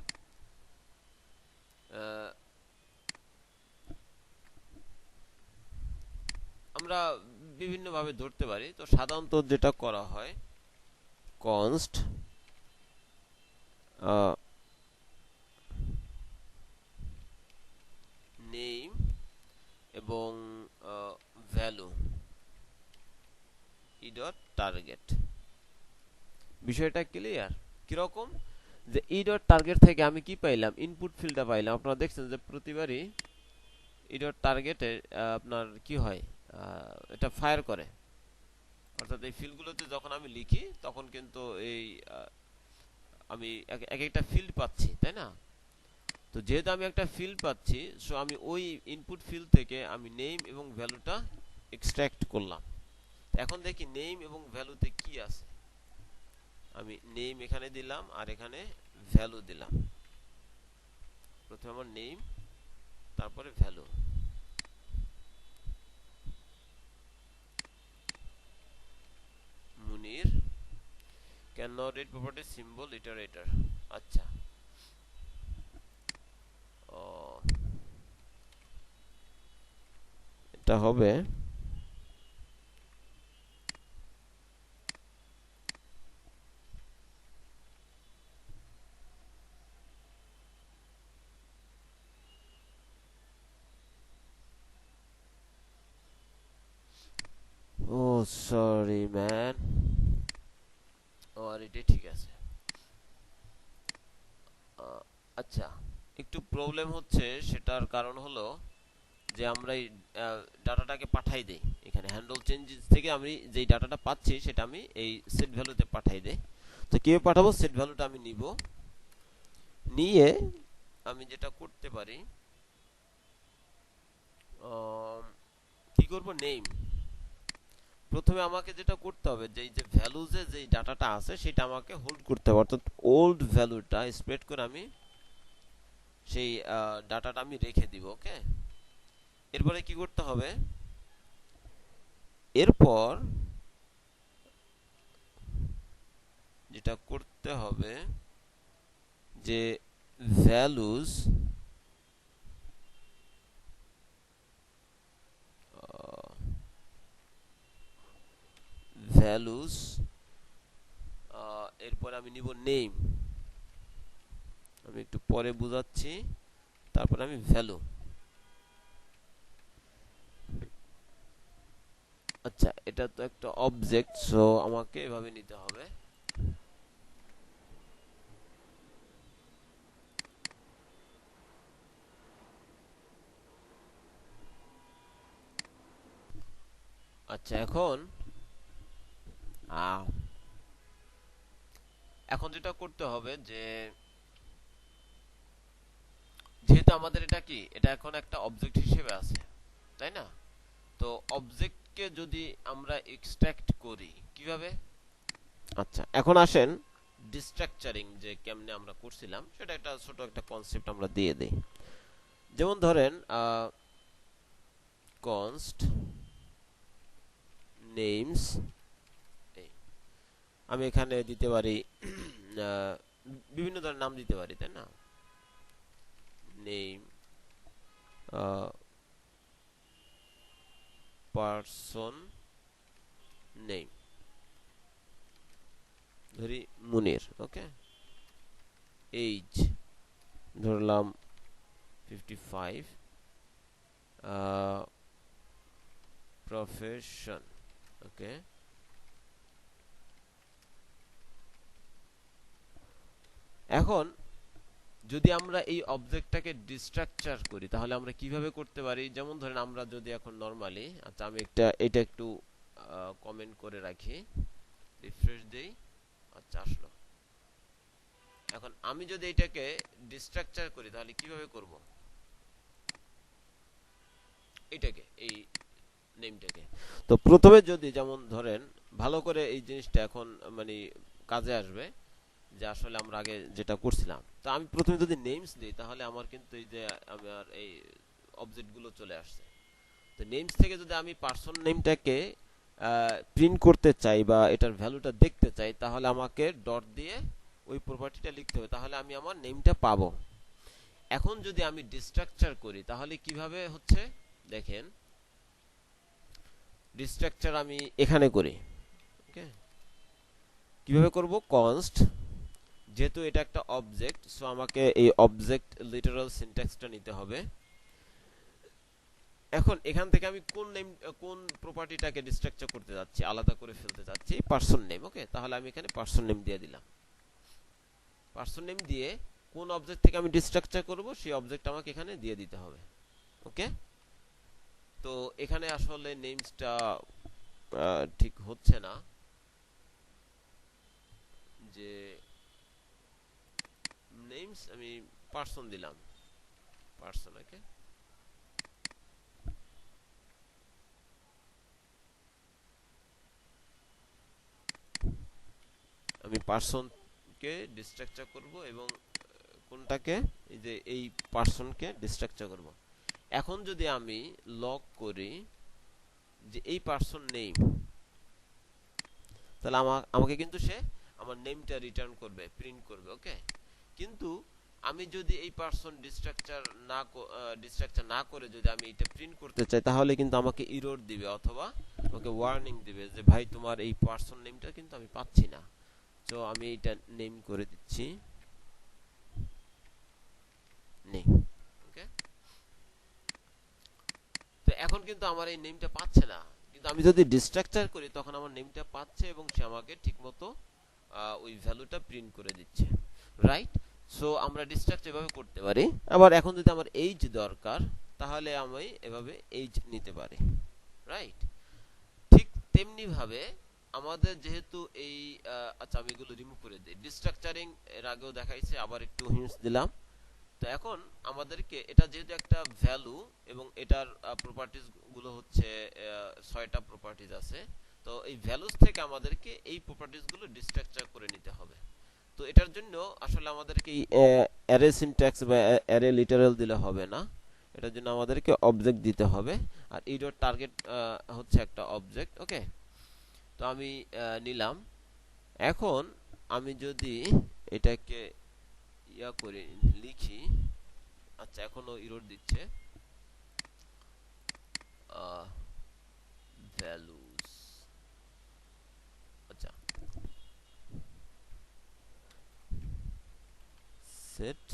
S1: আমরা বিভিন্ন ভাবে ধরতে পারি। তো সাধারণত যেটা করা হয় কনস্ট নেম এবং ভ্যালু ই ডট টার্গেট। বিষয়টা ক্লিয়ার? কিরকম, যে ই ডট টার্গেট থেকে আমি কি পাইলাম, ইনপুট ফিল্ডটা পাইলাম। আপনারা দেখছেন যে প্রতিবারই ই ডট টার্গেটে আপনার কি হয়, এটা ফায়ার করে, অর্থাৎ এই ফিল্ডগুলোতে যখন আমি লিখি তখন কিন্তু এই আমি এক একটা ফিল্ড পাচ্ছি, তাই না? তো যেহেতু আমি একটা ফিল্ড পাচ্ছি, সো আমি ওই ইনপুট ফিল্ড থেকে আমি নেম এবং ভ্যালুটা এক্সট্রাক্ট করলাম। এখন দেখি নেম এবং ভ্যালুতে কি আছে, আমি নেম এখানে দিলাম আর এখানে ভ্যালু দিলাম। প্রথমে আমার নেম, তারপরে ভ্যালু। মুনির can not read property symbol iterator. আচ্ছা, ও এটা হবে ও সরি ম্যান, ও আর এটা ঠিক আছে। আচ্ছা, একটু প্রবলেম হচ্ছে, সেটার কারণ হলো যে আমরা এই ডাটাটাকে পাঠাই দেই এখানে হ্যান্ডল চেঞ্জেস থেকে, আমি যেই ডাটাটা পাচ্ছি সেটা আমি এই সেট ভ্যালুতে পাঠাই দেই। তো কিভাবে পাঠাবো, সেট ভ্যালুটা আমি নিব, নিয়ে আমি যেটা করতে পারি কি করব, নেম। প্রথমে আমাকে যেটা করতে হবে, যে এই যে ভ্যালুজে যেই ডাটাটা আছে সেটা আমাকে হোল্ড করতে হবে, অর্থাৎ ওল্ড ভ্যালুটা স্প্রেড করে আমি সেই ডাটাটা আমি রেখে দিব। ওকে, এরপরে কি করতে হবে, এরপর যেটা করতে হবে যে ভ্যালুজ ভ্যালুজ এরপর আমি নিব নেম, আমি একটু পরে বুঝাচ্ছি, তারপর আমি ভ্যালু। আচ্ছা, এটা তো একটা অবজেক্ট, সো আমাকে এভাবে নিতে হবে। আচ্ছা, এখন আহ, এখন যেটা করতে হবে যে যেহেতু আমাদের এটা কি, এটা এখন একটা অবজেক্ট হিসেবে আছে, তাই না? তো অবজেক্টকে যদি আমরা এক্সট্রাক্ট করি কিভাবে? আচ্ছা, এখন আসেন ডিস্ট্রাকচারিং যে কেমনে আমরা করছিলাম সেটা একটা ছোট একটা কনসেপ্ট আমরা দিয়ে দেই। যেমন ধরেন কনস্ট নেমস, আমি এখানে দিতে পারি বিভিন্ন ধরনের নাম দিতে পারি, তাই না? নেম পারসন নেম, ধরি মুনির, ওকে। এইজ ধরলাম 55, প্রফেশন, ওকে। এখন যদি আমরা এই অবজেক্টটাকে ডিস্ট্রাকচার করি তাহলে আমরা কিভাবে করতে পারি? যেমন ধরেন আমরা যদি এখন নরমালি, আচ্ছা আমি এটা একটু কমেন্ট করে রাখি, রিফ্রেশ দেই, আচ্ছা আসলো। এখন আমি যদি এটাকে ডিস্ট্রাকচার করি তাহলে কিভাবে করব? এটাকে, এই নেমটাকে, তো প্রথমে যদি যেমন ধরেন ভালো করে এই জিনিসটা এখন মানে কাজে আসবে, যে আসলে আমরা আগে যেটা করছিলাম, তো আমি প্রথমে যদি নেমস দিই তাহলে আমার কিন্তু এই যে আমার এই অবজেক্ট গুলো চলে আসছে। তো নেমস থেকে যদি আমি পারসন নেমটাকে প্রিন্ট করতে চাই বা এটার ভ্যালুটা দেখতে চাই তাহলে আমাকে ডট দিয়ে ওই প্রপার্টিটা লিখতে হবে, তাহলে আমি আমার নেমটা পাবো। এখন যদি আমি ডিস্ট্রাকচার করি তাহলে কিভাবে হচ্ছে দেখেন, ডিস্ট্রাকচার আমি এখানে করি, ওকে। কিভাবে করব? কনস্ট, যেহেতু এটা একটা অবজেক্ট সো আমাকে এই অবজেক্ট লিটারাল সিনট্যাক্সটা নিতে হবে। এখন এখান থেকে আমি কোন প্রপার্টিটাকে ডিস্ট্রাকচার করতে যাচ্ছি, আলাদা করে ফেলতে যাচ্ছি, পারসন নেম, ওকে। তাহলে আমি এখানে পারসন নেম দিয়ে দিলাম। পারসন নেম দিয়ে কোন অবজেক্ট থেকে আমি ডিস্ট্রাকচার করব সেই অবজেক্ট আমাকে এখানে দিয়ে দিতে হবে, ওকে। তো এখানে আসলে নেমসটা ঠিক হচ্ছে না, যে নেমস আমি পারসন দিলাম, পারসন, ওকে। আমি পারসনকে ডিস্ট্রাকচার করব এবং কোনটাকে, এই যে এই পারসনকে ডিস্ট্রাকচার করব। এখন যদি আমি লগ করি যে এই পারসন নেম, তাহলে আমাকে কিন্তু সে আমার নেমটা রিটার্ন করবে, প্রিন্ট করবে, ওকে। কিন্তু আমি যদি এই পারসন ডিস্ট্রাকচার না করে যদি আমি এটা প্রিন্ট করতে চাই তাহলে কিন্তু আমাকে এরর দিবে অথবা আমাকে ওয়ার্নিং দিবে যে ভাই তোমার এই পারসন নেমটা কিন্তু আমি পাচ্ছি না। তো আমি এটা নেম করে দিচ্ছি নেম, ওকে। তো এখন কিন্তু আমার এই নেমটা পাচ্ছে না, কিন্তু আমি যদি ডিস্ট্রাকচার করি তখন আমার নেমটা পাচ্ছে এবং সে আমাকে ঠিকমতো ওই ভ্যালুটা প্রিন্ট করে দিচ্ছে, রাইট? সো আমরা ডিস্ট্রাকচার এভাবে করতে পারি। আবার এখন যদি আমার এইজ দরকার তাহলে আমি এভাবে এইজ নিতে পারি, রাইট? ঠিক তেমনি ভাবে আমাদের যেহেতু এই আচ্ছা আমি এগুলো রিমুভ করে দিই, ডিস্ট্রাকচারিং এর আগেও দেখাইছে, আবার একটু হিন্টস দিলাম। তো এখন আমাদেরকে এটা যেহেতু একটা ভ্যালু এবং এটার প্রপার্টিজ গুলো হচ্ছে 6টা প্রপার্টিজ আছে, তো এই ভ্যালুস থেকে আমাদেরকে এই প্রপার্টিজ গুলো ডিস্ট্রাকচার করে নিতে হবে। তো এটার জন্য আসলে আমাদেরকে অ্যারে সিনট্যাক্স বা অ্যারে লিটারাল দিলে হবে না, এটার জন্য আমাদেরকে অবজেক্ট দিতে হবে। আর এই ডট টার্গেট হচ্ছে একটা অবজেক্ট, ওকে। তো আমি নিলাম। এখন আমি যদি এটাকে ইয়া করে লিখি, আচ্ছা এখনো এরর দিচ্ছে, ভ্যালুস, আচ্ছা সেট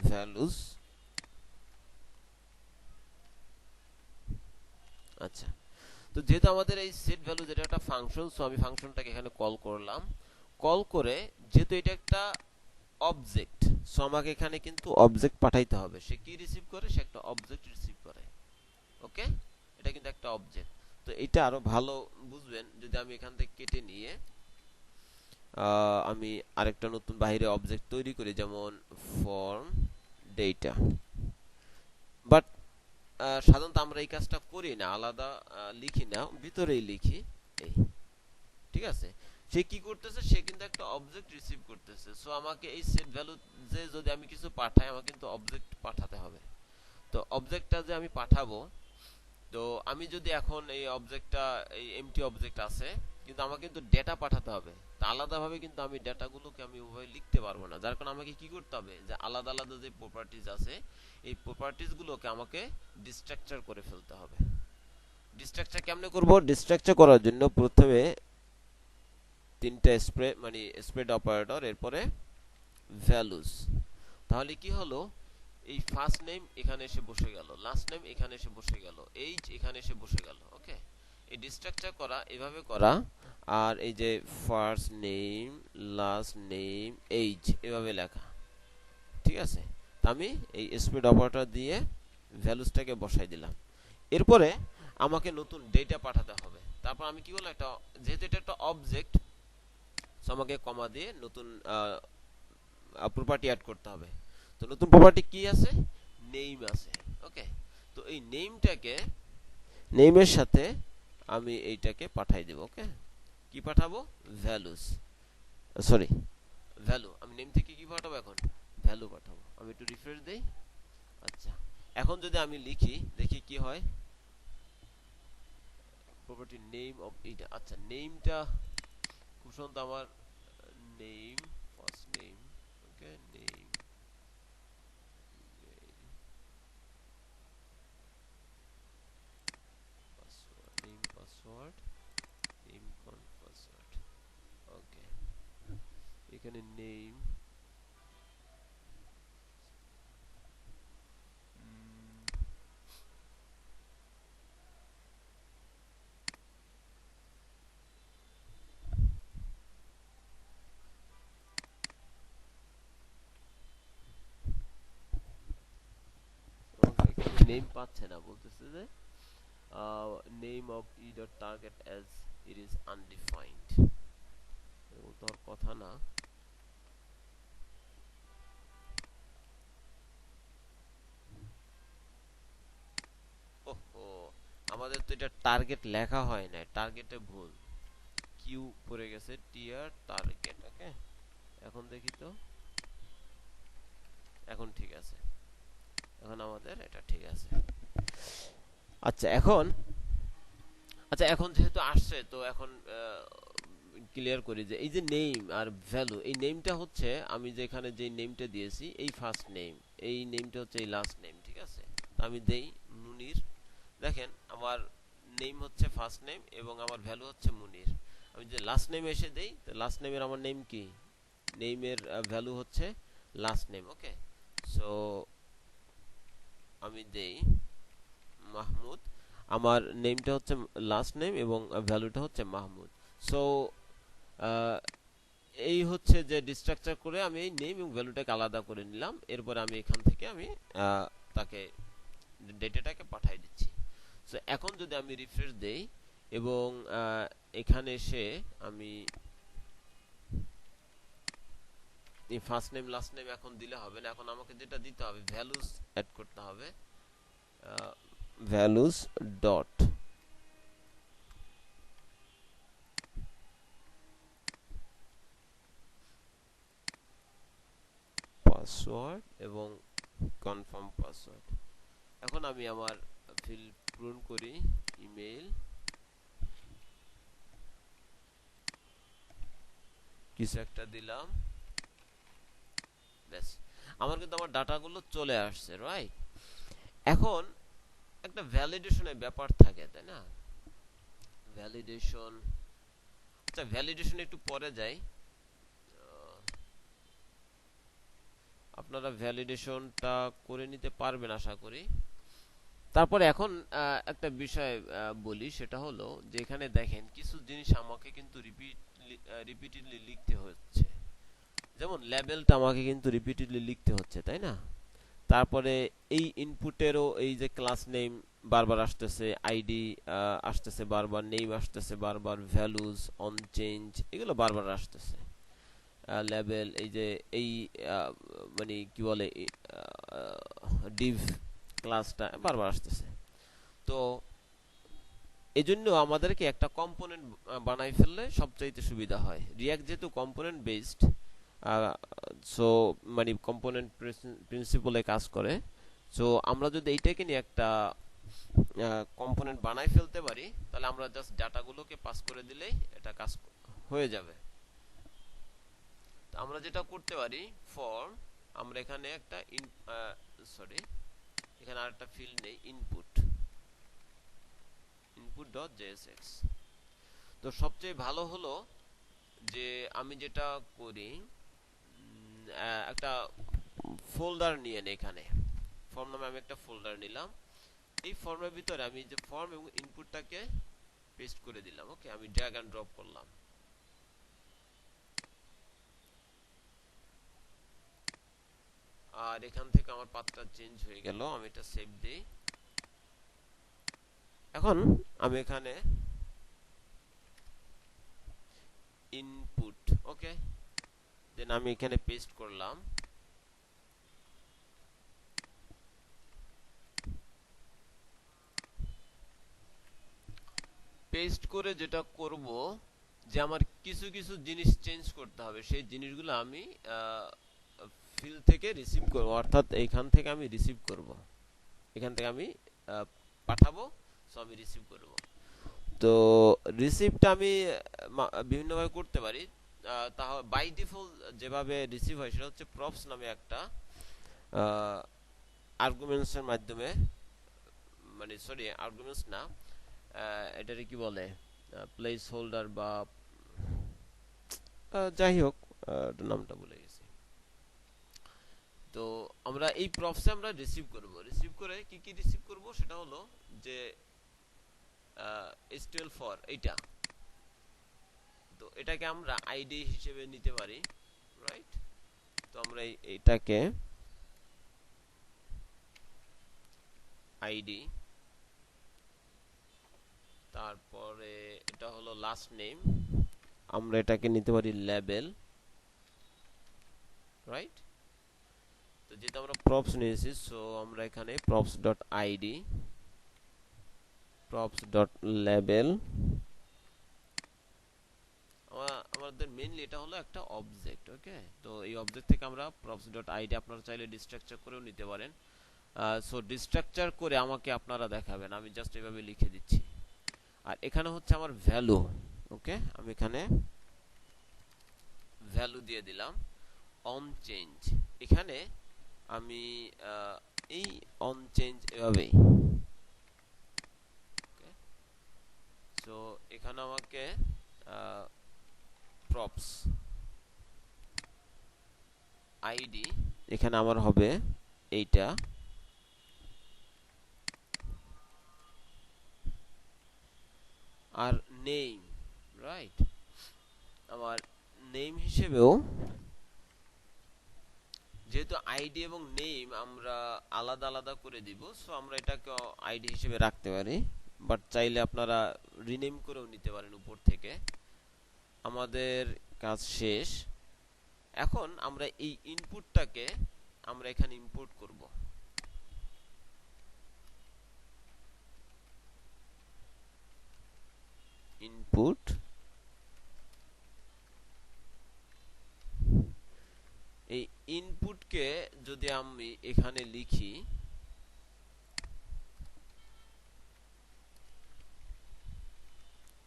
S1: ভ্যালুস, আচ্ছা। তো যেহেতু আমাদের এই সেট ভ্যালু যেটা একটা ফাংশন, সো আমি ফাংশনটাকে এখানে কল করলাম। কল করে যেহেতু এটা একটা অবজেক্ট, সো আমাকে এখানে কিন্তু অবজেক্ট পাঠাইতে হবে। সে কি রিসিভ করে? সে একটা অবজেক্ট রিসিভ করে, ওকে। এটা কিন্তু একটা অবজেক্ট। তো এটা আরো ভালো বুঝবেন যদি আমি এখান থেকে কেটে নিয়ে আমি আরেকটা নতুন বাইরে অবজেক্ট তৈরি করি, যেমন ফর্ম ডেটা। বাট সাধারণত আমরা এই কাজটা করি না, আলাদা লিখি না, ভিতরেই লিখি। এই ঠিক আছে, সে কি করতেছে, সে কিন্তু একটা অবজেক্ট রিসিভ করতেছে। সো আমাকে এই সেট ভ্যালু যে যদি আমি কিছু পাঠাই, আমাকে কিন্তু অবজেক্ট পাঠাতে হবে। তো অবজেক্টটা যে আমি পাঠাবো, তো আমি যদি এখন এই অবজেক্টটা, এই এমটি অবজেক্ট আছে, কিন্তু আমাকে কিন্তু ডেটা পাঠাতে হবে। তা আলাদাভাবে কিন্তু আমি ডেটাগুলোকে আমি ওভাবে লিখতে পারবো না, যার কারণে আমাকে কি করতে হবে, যে আলাদা আলাদা যে প্রপার্টিজ আছে, এই প্রপার্টিজ গুলোকে আমাকে ডিস্ট্রাকচার করে ফেলতে হবে। ডিস্ট্রাকচার কেমনে করব? ডিস্ট্রাকচার করার জন্য প্রথমে তিনটা স্প্রেড অপারেটর, এরপরে ভ্যালুস। তাহলে কি হলো, এই ফার্স্ট নেম এখানে এসে বসে গেল, লাস্ট নেম এখানে এসে বসে গেল, এইজ এখানে এসে বসে গেল। ওকে, এই ডিস্ট্রাকচার করা এভাবে করা। আর এই যে first name, last name, age এভাবে লেখা। ঠিক আছে, আমি এই স্প্রেড অপারেটর দিয়ে ভ্যালুসটাকে বসাই দিলাম। এরপরে আমাকে নতুন ডেটা পাঠাতে হবে। তারপর আমি কি করলাম, একটা যেহেতু এটা একটা অবজেক্ট, সো আমাকে কমা দিয়ে নতুন প্রপার্টি অ্যাড করতে হবে। তো নতুন প্রপার্টি কি আছে, নেম আছে। ওকে, তো এই নেমটাকে, নেমের সাথে আমি এইটাকে পাঠাই দেব। ওকে, কি পাঠাবো, ভ্যালুস, সরি ভ্যালু। আমি নেম থেকে কি পাঠাবো, এখন ভ্যালু পাঠাবো। আমি একটু রিফ্রেশ দেই। আচ্ছা, এখন যদি আমি লিখি, দেখি কি হয়। প্রপার্টি নেম অফ এইটা, আচ্ছা নেমটা খুব সুন্দর আমার, name first name. Okay, name, password, name password, name password. Okay, এখানে নেম, নেম পাচ্ছে না, বলতেছে যে name of e dot target as it is undefined. তোর কথা না। ওহো, আমাদের তো এটা টার্গেট লেখা হয় না, টার্গেটে ভুল, কিউ পড়ে গেছে, টিআর টার্গেট। ওকে, এখন দেখি তো, এখন ঠিক আছে, এখন আমাদের এটা ঠিক আছে। আচ্ছা এখন, আচ্ছা এখন যেহেতু আসছে, তো এখন ক্লিয়ার করি যে এই যে নেম আর ভ্যালু, এই নেমটা হচ্ছে আমি যেখানে যে নেমটা দিয়েছি, এই ফার্স্ট নেম, এই নেমটা হচ্ছে এই লাস্ট নেম। ঠিক আছে, তো আমি দেই মুনির। দেখেন আমার নেম হচ্ছে ফার্স্ট নেম এবং আমার ভ্যালু হচ্ছে মুনির। আমি যে লাস্ট নেম এসে দেই, তো লাস্ট নেমের আমার নেম কি, নেমের ভ্যালু হচ্ছে লাস্ট নেম। ওকে, সো আমি দেই মাহমুদ, আমার নেমটা হচ্ছে লাস্ট নেম এবং ভ্যালুটা হচ্ছে মাহমুদ। সো এই হচ্ছে যে ডিস্ট্রাকচার করে আমি এই নেম এবং ভ্যালুটাকে আলাদা করে নিলাম। এরপর আমি এখান থেকে আমি তাকে ডেটাটাকে পাঠিয়ে দিচ্ছি। সো এখন যদি আমি রিফ্রেশ দেই এবং এখানে এসে আমি এই ফার্স্ট নেম লাস্ট নেম এখন দিলে হবে না, এখন আমাকে যেটা দিতে হবে, ভ্যালুস অ্যাড করতে হবে। ভ্যালুস ডট পাসওয়ার্ড এবং কনফার্ম পাসওয়ার্ড। এখন আমি আমার ফিল্ড পূরণ করি, ইমেল, কিছু একটা দিলাম, ব্যাস আমার কিন্তু আমার ডাটাগুলো চলে আসছে, রাইট? এখন একটা ভ্যালিডেশনের ব্যাপার থাকে, তাই না? ভ্যালিডেশন, আচ্ছা ভ্যালিডেশন একটু পরে যাই, আপনারা ভ্যালিডেশনটা করে নিতে পারবেন আশা করি। তারপরে এখন একটা বিষয় বলি, সেটা হলো যে এখানে দেখেন কিছু জিনিস আমাকে কিন্তু রিপিটেডলি লিখতে হচ্ছে। যেমন লেবেলটা আমাকে কিন্তু রিপিটেডলি লিখতে হচ্ছে, তাই না? তারপরে এই ইনপুটেরও এই যে ক্লাস নেম বারবার আসতেছে, আইডি আসতেছে বারবার, নেম আসতেছে বারবার, ভ্যালুজ, অন চেঞ্জ এগুলো বারবার আসতেছে, লেভেল, এই যে এই মানে কি বলে ডিভ ক্লাসটা বারবার আসতেছে। তো এজন্য আমাদেরকে একটা কম্পোনেন্ট বানাই ফেললে সবচাইতে সুবিধা হয়। রিয়াক্ট যেহেতু কম্পোনেন্ট বেসড, সো মানে কম্পোনেন্ট প্রিন্সিপলে কাজ করে, সো আমরা যদি এইটাকে নিয়ে একটা কম্পোনেন্ট বানাই ফেলতে পারি, তাহলে আমরা জাস্ট ডাটাগুলোকে পাস করে দিলেই এটা কাজ হয়ে যাবে। তো আমরা যেটা করতে পারি, ফর্ম, আমরা এখানে একটা সরি, এখানে আরেকটা ফিল্ড নেই, ইনপুট, input.jsx। তো সবচেয়ে ভালো হলো যে আমি যেটা করি, একটা ফোল্ডার নিয়ে নেই, এখানে ফর্ম নামে আমি একটা ফোল্ডার নিলাম। এই ফর্মের ভিতরে আমি যে ফর্ম এবং ইনপুটটাকে পেস্ট করে দিলাম। ওকে, আমি ড্র্যাগ এন্ড ড্রপ করলাম। আর এখান থেকে আমার পাথটা চেঞ্জ হয়ে গেল, আমি এটা সেভ দেই। এখন আমি এখানে ইনপুট, ওকে, দেন আমি এখানে পেস্ট করলাম। পেস্ট করে যেটা করব, যে আমার কিছু কিছু জিনিস চেঞ্জ করতে হবে, সেই জিনিসগুলো আমি ফিল থেকে রিসিভ করব, অর্থাৎ এইখান থেকে আমি রিসিভ করব, এখান থেকে আমি পাঠাবো, সো আমি রিসিভ করব। তো রিসিভটা আমি বিভিন্নভাবে করতে পারি। তাহলে বাই ডিফল্ট যেভাবে রিসিভ হয় সেটা হচ্ছে প্রপস নামে একটা আর্গুমেন্টস এর মাধ্যমে, মানে সরি আর্গুমেন্টস না, এটারে কি বলে, প্লেস হোল্ডার বা যাই হোক, নামটা ভুলে গেছি। তো আমরা এই প্রপসে আমরা রিসিভ করব, রিসিভ করে কি কি রিসিভ করব সেটা হলো যে SQL ফর এইটা, তো এটাকে আমরা আইডি হিসেবে নিতে পারি, রাইট? তো আমরা এইটাকে আইডি, তারপরে এটা হলো লাস্ট নেম, আমরা এটাকে নিতে পারি লেবেল, রাইট? তো যেহেতু আমরা প্রপস নিয়েছি, সো আমরা এখানে props.id, props.label, আমাদের মেইনলি এটা হলো একটা অবজেক্ট। ওকে, তো এই অবজেক্ট থেকে আমরা props.id আপনারা চাইলে ডিস্ট্রাকচার করেও নিতে পারেন। সো ডিস্ট্রাকচার করে আমাকে আপনারা দেখাবেন, আমি জাস্ট এভাবে লিখে দিচ্ছি। আর এখানে হচ্ছে আমার ভ্যালু। ওকে, আমি এখানে ভ্যালু দিয়ে দিলাম অন চেঞ্জ, এখানে আমি এই অন চেঞ্জ এভাবেই। সো এখানে আমাকে প্রপস আইডি, এখানে আমার হবে এইটা, আর নেম, রাইট? আমার নেম হিসেবেও, যেহেতু আইডি এবং নেম আমরা আলাদা আলাদা করে দিব, সো আমরা এটাকে আইডি হিসেবে রাখতে পারি, বাট চাইলে আপনারা রিনেম করেও নিতে পারেন উপর থেকে। আমাদের কাজ শেষ। এখন আমরা এই ইনপুটটাকে আমরা এখানে ইম্পোর্ট করব। ইনপুট, এই ইনপুটকে যদি আমি এখানে লিখি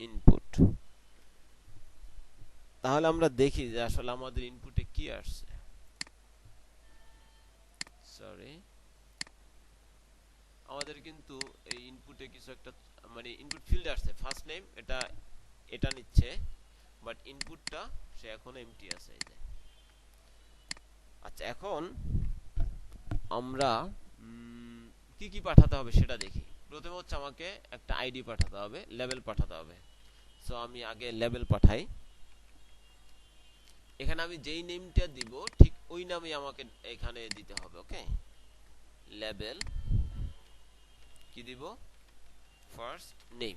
S1: ইনপুট, তাহলে আমরা দেখি যে আসলে আমাদের ইনপুটে কি আসছে। সরি, আমাদের কিন্তু এই ইনপুটে কিছু একটা, মানে ইনপুট ফিল্ড আসছে, ফার্স্ট নেম, এটা এটা নিচ্ছে, বাট ইনপুটটা সে এখনো এমটি আছে, এই যে। আচ্ছা, এখন আমরা কি কি পাঠাতে হবে সেটা দেখি। প্রথমে হচ্ছে আমাকে একটা আইডি পাঠাতে হবে, লেভেল পাঠাতে হবে। সো আমি আগে লেভেল পাঠাই। এখানে আমি যেই নেমটা দিব ঠিক ওই নামই আমাকে এখানে দিতে হবে। ওকে, লেভেল, কি দিব ফার্স্ট নেম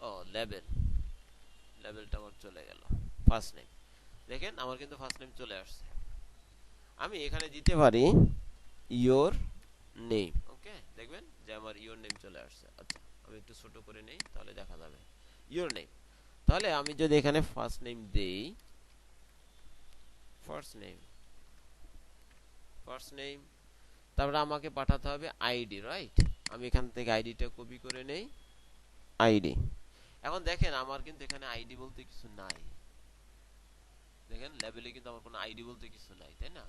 S1: ও লেভেলটা আমার চলে গেল ফার্স্ট নেম দেখেন আমার কিন্তু ফার্স্ট নেম চলে আসছে আমি এখানে দিতে পারি ইওর নেম ওকে দেখবেন যে আমার ইওর নেম চলে আসছে আচ্ছা আমি একটু ছোট করে নেই তাহলে দেখা যাবে ইওর নেম তাহলে আমি যদি এখানে ফার্স্ট নেম দেই ফার্স্ট নেম তারপরে আমাকে পাঠাতে হবে আইডি রাইট আমি এখান থেকে আইডিটা কপি করে নেই আইডি এখন দেখেন আমার কিন্তু এখানে আইডি বলতে কিছু নাই দেখেন লেভেলে কিন্তু আমার কোনো আইডি বলতে কিছু নাই তাই না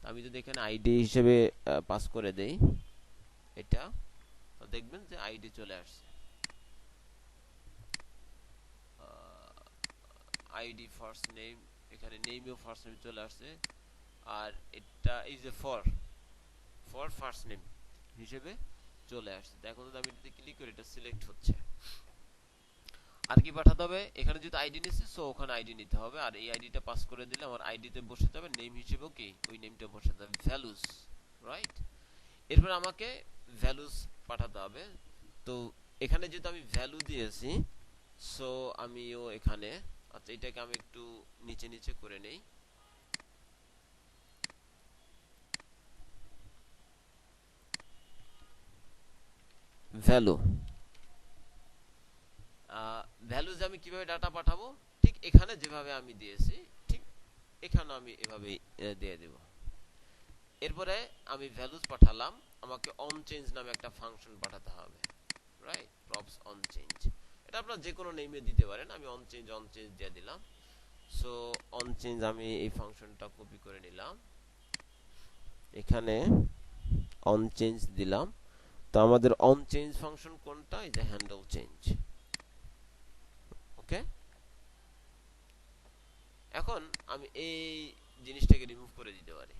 S1: আমি যদি এখানে আইডি হিসেবে পাস করে দেই এটা তো দেখবেন যে আইডি চলে আসছে আইডি ফার্স্ট নেম এখানে নেমও ফার্স্ট নেম চলে আসছে আর এটা is A for first name হিসেবে চলে আসছে দেখো যদি আমি এটাতে ক্লিক করি এটা সিলেক্ট হচ্ছে আর কি পাঠাতে হবে এখানে যদি আইডি নিচ্ছে সো ওখানে আইডি নিতে হবে আর এই আইডিটা পাস করে দিলে আমার আইডিতে বসে যাবে নেম হিসেবেও কি ওই নেমটা বসে যাবে ভ্যালুস রাইট এরপর আমাকে ভ্যালুস পাঠাতে হবে তো এখানে যেহেতু আমি ভ্যালু দিয়েছি সো আমিও এখানে আচ্ছা এটাকে আমি একটু নিচে করে নেই ভ্যালু ভ্যালুজ আমি কিভাবে ডাটা পাঠাবো ঠিক এখানে যেভাবে আমি দিয়েছি ঠিক এখানে আমি এভাবে দিয়ে দেব এরপরে আমি ভ্যালুজ পাঠালাম আমাকে অনচেঞ্জ নামে একটা ফাংশন পাঠাতে হবে রাইট প্রপস অনচেঞ্জ এটা আপনারা যে কোনো নেমে দিতে পারেন আমি অনচেঞ্জ দিয়ে দিলাম সো অনচেঞ্জ আমি এই ফাংশনটা কপি করে নিলাম এখানে অনচেঞ্জ দিলাম তো আমাদের অনচেঞ্জ ফাংশন কোনটা এই যে হ্যান্ডেল চেঞ্জ ওকে এখন আমি এই জিনিসটাকে রিমুভ করে দিতে পারি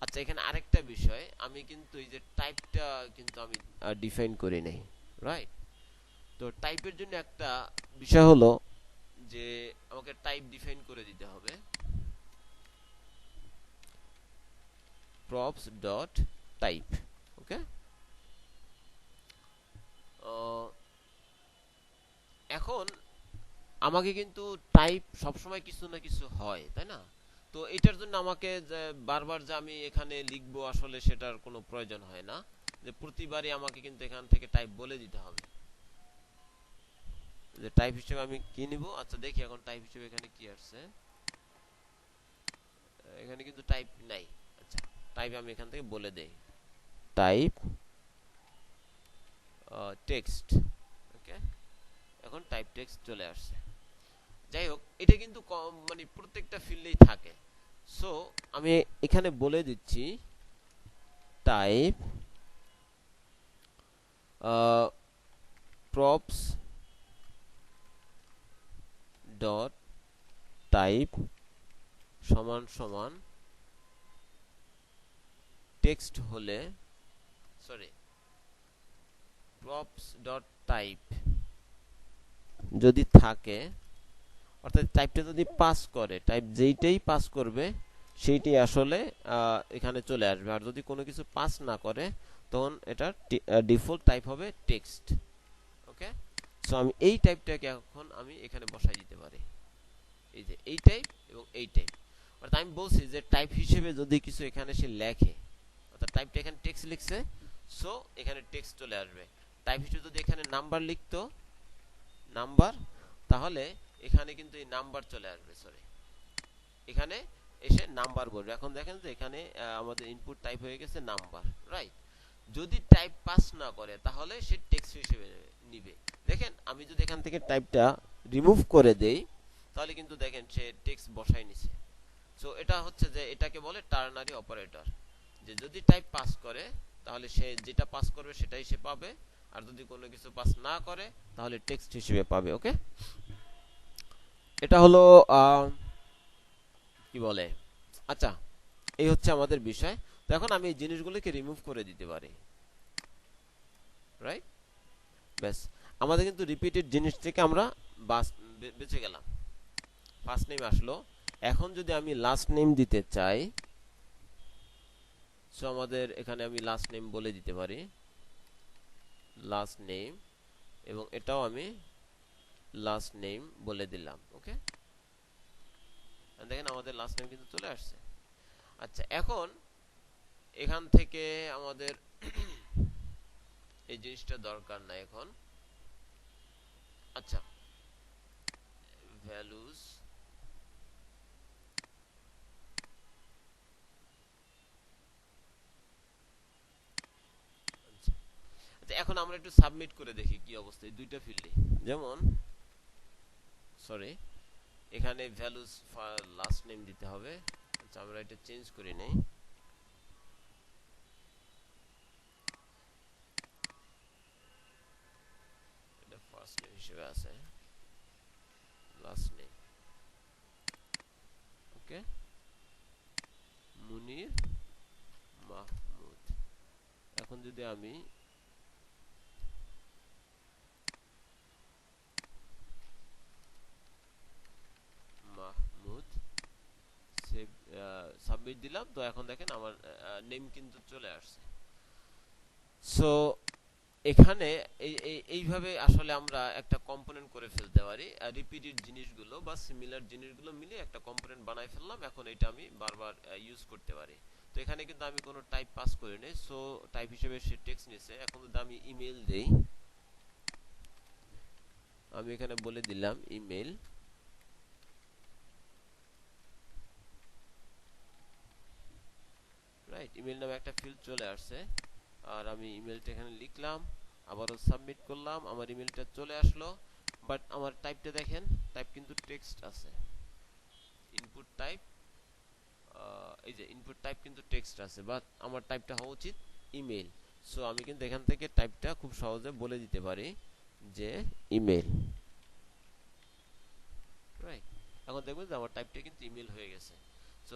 S1: আচ্ছা এখানে আরেকটা বিষয় আমি কিন্তু এই যে টাইপটা কিন্তু আমি ডিফাইন করি নাই রাইট তো টাইপের জন্য একটা বিষয় হলো যে আমাকে টাইপ ডিফাইন করে দিতে হবে props dot type ওকে এখন আমাকে কিন্তু টাইপ সবসময় কিছু না কিছু হয় তাই না তো এটার জন্য আমাকে বারবার যে আমি এখানে লিখবো আসলে সেটার কোনো প্রয়োজন হয় না যে প্রতিবারই আমাকে কিন্তু এখান থেকে টাইপ বলে দিতে হবে যে টাইপ হিসেবে আমি কি নিব আচ্ছা দেখি এখন টাইপ হিসেবে এখানে কি আসছে এখানে কিন্তু টাইপ নাই আচ্ছা টাইপ আমি এখান থেকে বলে দেই টাইপ টেক্সট ওকে এখন টাইপ টেক্সট চলে আসছে যাই হোক এটা কিন্তু মানে প্রত্যেকটা ফিল্ডেই থাকে সো আমি এখানে বলে দিচ্ছি টাইপ props dot type সমান সমান টেক্সট হলে সরি props dot type যদি থাকে অর্থাৎ টাইপটা যদি পাস করে টাইপ যেইটাই পাস করবে সেইটাই আসলে এখানে চলে আসবে আর যদি কোনো কিছু পাস না করে তখন এটা ডিফল্ট টাইপ হবে টেক্সট ওকে সো আমি এই টাইপটাকে এখন আমি এখানে বসাই দিতে পারি এই যে এই টাইপ এবং এই টাইপ অর্থাৎ আমি বলছি যে টাইপ হিসেবে যদি কিছু এখানে সে লেখে অর্থাৎ টাইপটা এখানে টেক্সট লিখছে সো এখানে টেক্সট চলে আসবে টাইপ হিসেবে যদি এখানে নাম্বার লিখতো নাম্বার তাহলে এখানে কিন্তু এই নাম্বার চলে আসবে সরি এখানে এসে নাম্বার বলবে এখন দেখেন যে এখানে আমাদের ইনপুট টাইপ হয়ে গেছে নাম্বার রাইট যদি টাইপ পাস না করে তাহলে সে টেক্সট হিসেবে নিবে দেখেন আমি যদি এখান থেকে টাইপটা রিমুভ করে দেই তাহলে কিন্তু দেখেন সে টেক্সট বসাই নিছে সো এটা হচ্ছে যে এটাকে বলে টার্নারি অপারেটর যে যদি টাইপ পাস করে তাহলে সে যেটা পাস করবে সেটাই সে পাবে আর যদি কোনো কিছু পাস না করে তাহলে টেক্সট হিসেবে পাবে ওকে এটা হলো কি বলে আচ্ছা এই হচ্ছে আমাদের বিষয় তো এখন আমি এই জিনিসগুলোকে রিমুভ করে দিতে পারি রাইট ব্যাস আমাদের কিন্তু রিপিটেড জিনিস থেকে আমরা বেঁচে গেলাম ফার্স্ট নেম আসলো। এখন যদি আমি লাস্ট নেম দিতে চাই, সো আমাদের এখানে আমি লাস্ট নেম বলে দিতে পারি, লাস্ট নেম, এবং এটাও আমি লাস্ট নেম বলে দিলাম। ওকে, দেখেন আমাদের লাস্ট নেম কিন্তু চলে আসছে। আচ্ছা, এখন এখান থেকে আমাদের এই জিনিসটা দরকার নাই এখন। আচ্ছা, ভ্যালুস, আচ্ছা এখন আমরা একটু সাবমিট করে দেখি কি অবস্থা এই দুইটা ফিল্ডে। যেমন সরি, এখানে ভ্যালুস লাস্ট নেম দিতে হবে। আচ্ছা, আমরা এটা চেঞ্জ করে নেই। এটা ফার্স্ট নেম হিসেবে আছে, লাস্ট নেম। ওকে, মুনির মাহমুদ। এখন যদি আমি মাহমুদ সেভ সাবমিট দিলাম, তো এখন দেখেন আমার নেম কিন্তু চলে আসছে। সো এখানে এইভাবে আসলে আমরা একটা কম্পোনেন্ট করে ফেলতে পারি। রিপিটেড জিনিসগুলো বা সিমিলার জিনিসগুলো মিলে একটা কম্পোনেন্ট বানাই ফেললাম, এখন এটা আমি বারবার ইউজ করতে পারি। তো এখানে কিন্তু আমি কোনো টাইপ পাস করি নাই, সো টাইপ হিসেবে সে টেক্সট নিছে। এখন যদি আমি ইমেল দেই, আমি এখানে বলে দিলাম ইমেল, রাইট, ইমেল নামে একটা ফিল্ড চলে আসছে। আর আমি ইমেলটা এখানে লিখলাম, আবারও সাবমিট করলাম, আমার ইমেলটা চলে আসলো। বাট আমার টাইপটা দেখেন, টাইপ কিন্তু টেক্সট আছে। ইনপুট টাইপ, এই যে ইনপুট টাইপ কিন্তু টেক্সট আছে, বাট আমার টাইপটা হওয়া উচিত ইমেল। সো আমি কিন্তু এখান থেকে টাইপটা খুব সহজে বলে দিতে পারি যে ইমেল, রাইট। এখন দেখবেন যে আমার টাইপটা কিন্তু ইমেল হয়ে গেছে। সো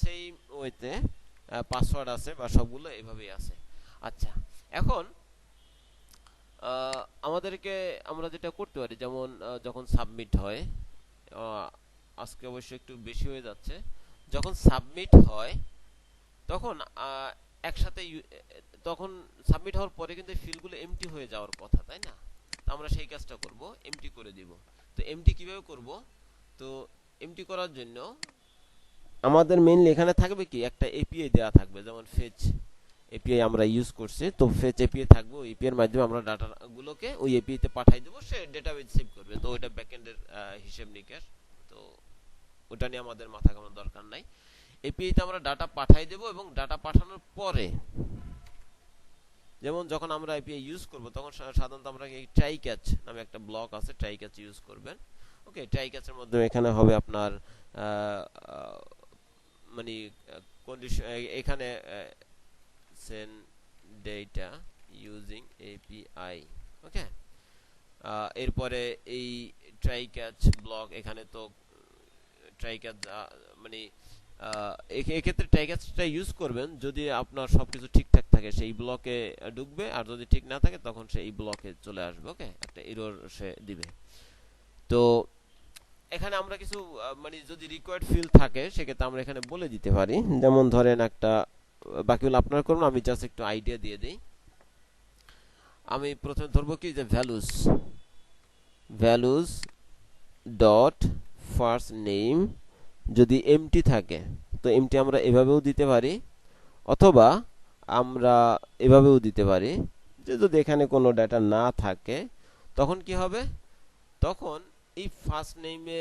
S1: সেম ওয়েতে পাসওয়ার্ড আছে বা সবগুলো এভাবেই আছে। আচ্ছা, এখন আমাদেরকে আমরা যেটা করতে পারি, যেমন যখন সাবমিট হয়, আহ, আজকে অবশ্য একটু বেশি হয়ে যাচ্ছে, যখন সাবমিট হয় তখন একসাথে তখন সাবমিট হওয়ার পরে কিন্তু ফিল্ডগুলো এমটি হয়ে যাওয়ার কথা, তাই না? তো আমরা সেই কাজটা করব, এমটি করে দিব। তো এমটি কিভাবে করব? তো এমটি করার জন্য আমাদের মেইনলি এখানে থাকবে কি, একটা এপিআই দেওয়া থাকবে, যেমন ফেচ এপিআই আমরা ইউজ করছি। তো ফেচ এপিআই থাকবে, ওই এপিআই এর মাধ্যমে আমরা ডাটাগুলোকে ওই এপিআই তে পাঠিয়ে দেব, সে ডেটাবেজ সেভ করবে। তো ওইটা ব্যাকএন্ডের হিসেব নিকেশ, তো ওটা নিয়ে আমাদের মাথা ঘামানোর দরকার নাই। এপিআই তে আমরা ডাটা পাঠিয়ে দেব, এবং ডাটা পাঠানোর পরে যেমন যখন আমরা এপিআই ইউজ করব, তখন সাধারণত আমরা এই ট্রাই ক্যাচ নামে একটা ব্লক আছে, ট্রাই ক্যাচ ইউজ করবেন। ওকে, ট্রাই ক্যাচের মধ্যে এখানে হবে আপনার মানে কন্ডিশন, এখানে সেন্ড ডেটা ইউজিং এপিআই। ওকে, এরপরে এই ট্রাই ক্যাচ ব্লক, এখানে তো ট্রাই ক্যাচ মানে এক্ষেত্রে ট্রাই ক্যাচটা ইউজ করবেন যদি আপনার সবকিছু ঠিকঠাক থাকে, সেই ব্লকে ঢুকবে, আর যদি ঠিক না থাকে তখন সে এই ব্লকে চলে আসবে। ওকে, একটা এরর সে দিবে। তো এখানে আমরা কিছু মানে যদি রিকোয়ার্ড ফিল্ড থাকে সেক্ষেত্রে আমরা এখানে বলে দিতে পারি, যেমন ধরেন একটা, বাকিগুলো আপনারা করুন, আমি জাস্ট একটু আইডিয়া দিয়ে দিই। আমি প্রথমে ধরবো কি, যে values, values dot first name যদি এমটি থাকে, তো এমটি আমরা এভাবেও দিতে পারি, অথবা আমরা এভাবেও দিতে পারি যে যদি এখানে কোনো ডেটা না থাকে তখন কি হবে, তখন এই ফার্স্ট নেমে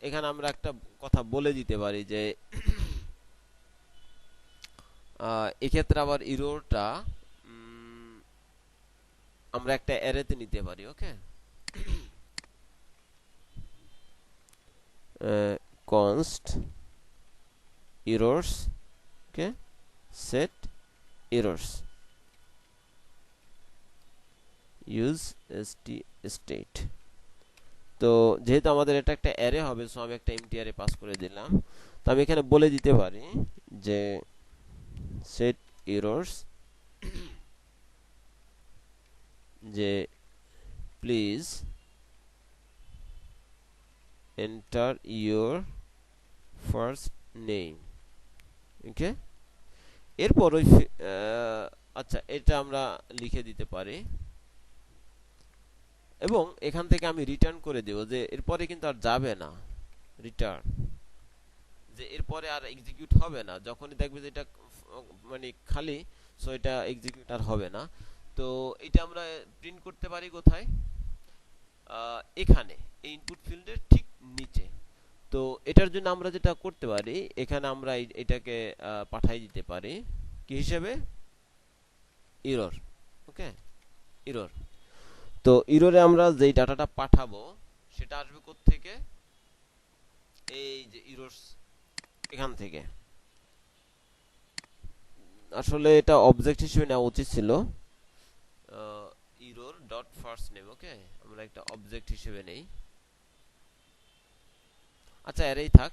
S1: এখানে আমরা একটা কথা বলে দিতে পারি যে এক্ষেত্রে আবার ইরোরটা আমরা একটা অ্যারেতে নিতে পারি। ওকে, const errors, ওকে, set errors, use state। তো যেহেতু আমাদের এটা একটা অ্যারে হবে, সো আমি একটা এমটি অ্যারে পাস করে দিলাম। তো আমি এখানে বলে দিতে পারি যে set errors, যে please enter your first name. Okay, এরপর ওই আচ্ছা এটা আমরা লিখে দিতে পারি এবং এখান থেকে আমি রিটার্ন করে দেব যে এরপরে কিন্তু আর যাবে না রিটার্ন, যে এরপরে আর এক্সিকিউট হবে না, যখনই দেখবে যে এটা মানে খালি, সো এটা এক্সিকিউট আর হবে না। তো এটা আমরা প্রিন্ট করতে পারি কোথায়, এখানে এই ইনপুট ফিল্ডের ঠিক নিচে। তো এটার জন্য আমরা যেটা করতে পারি, এখানে আমরা এটাকে পাঠাই দিতে পারি কি হিসেবে, এরর। ওকে, এরর। তো এররে আমরা যেই ডাটাটা পাঠাবো সেটা আসবে কোত্থেকে, এই যে এরর এখান থেকে। আসলে এটা অবজেক্ট হিসেবে নেওয়া উচিত ছিল, এরর ডট ফার্স্ট নেম। ওকে, আমরা একটা অবজেক্ট হিসেবে নেই। আচ্ছা এরই থাক।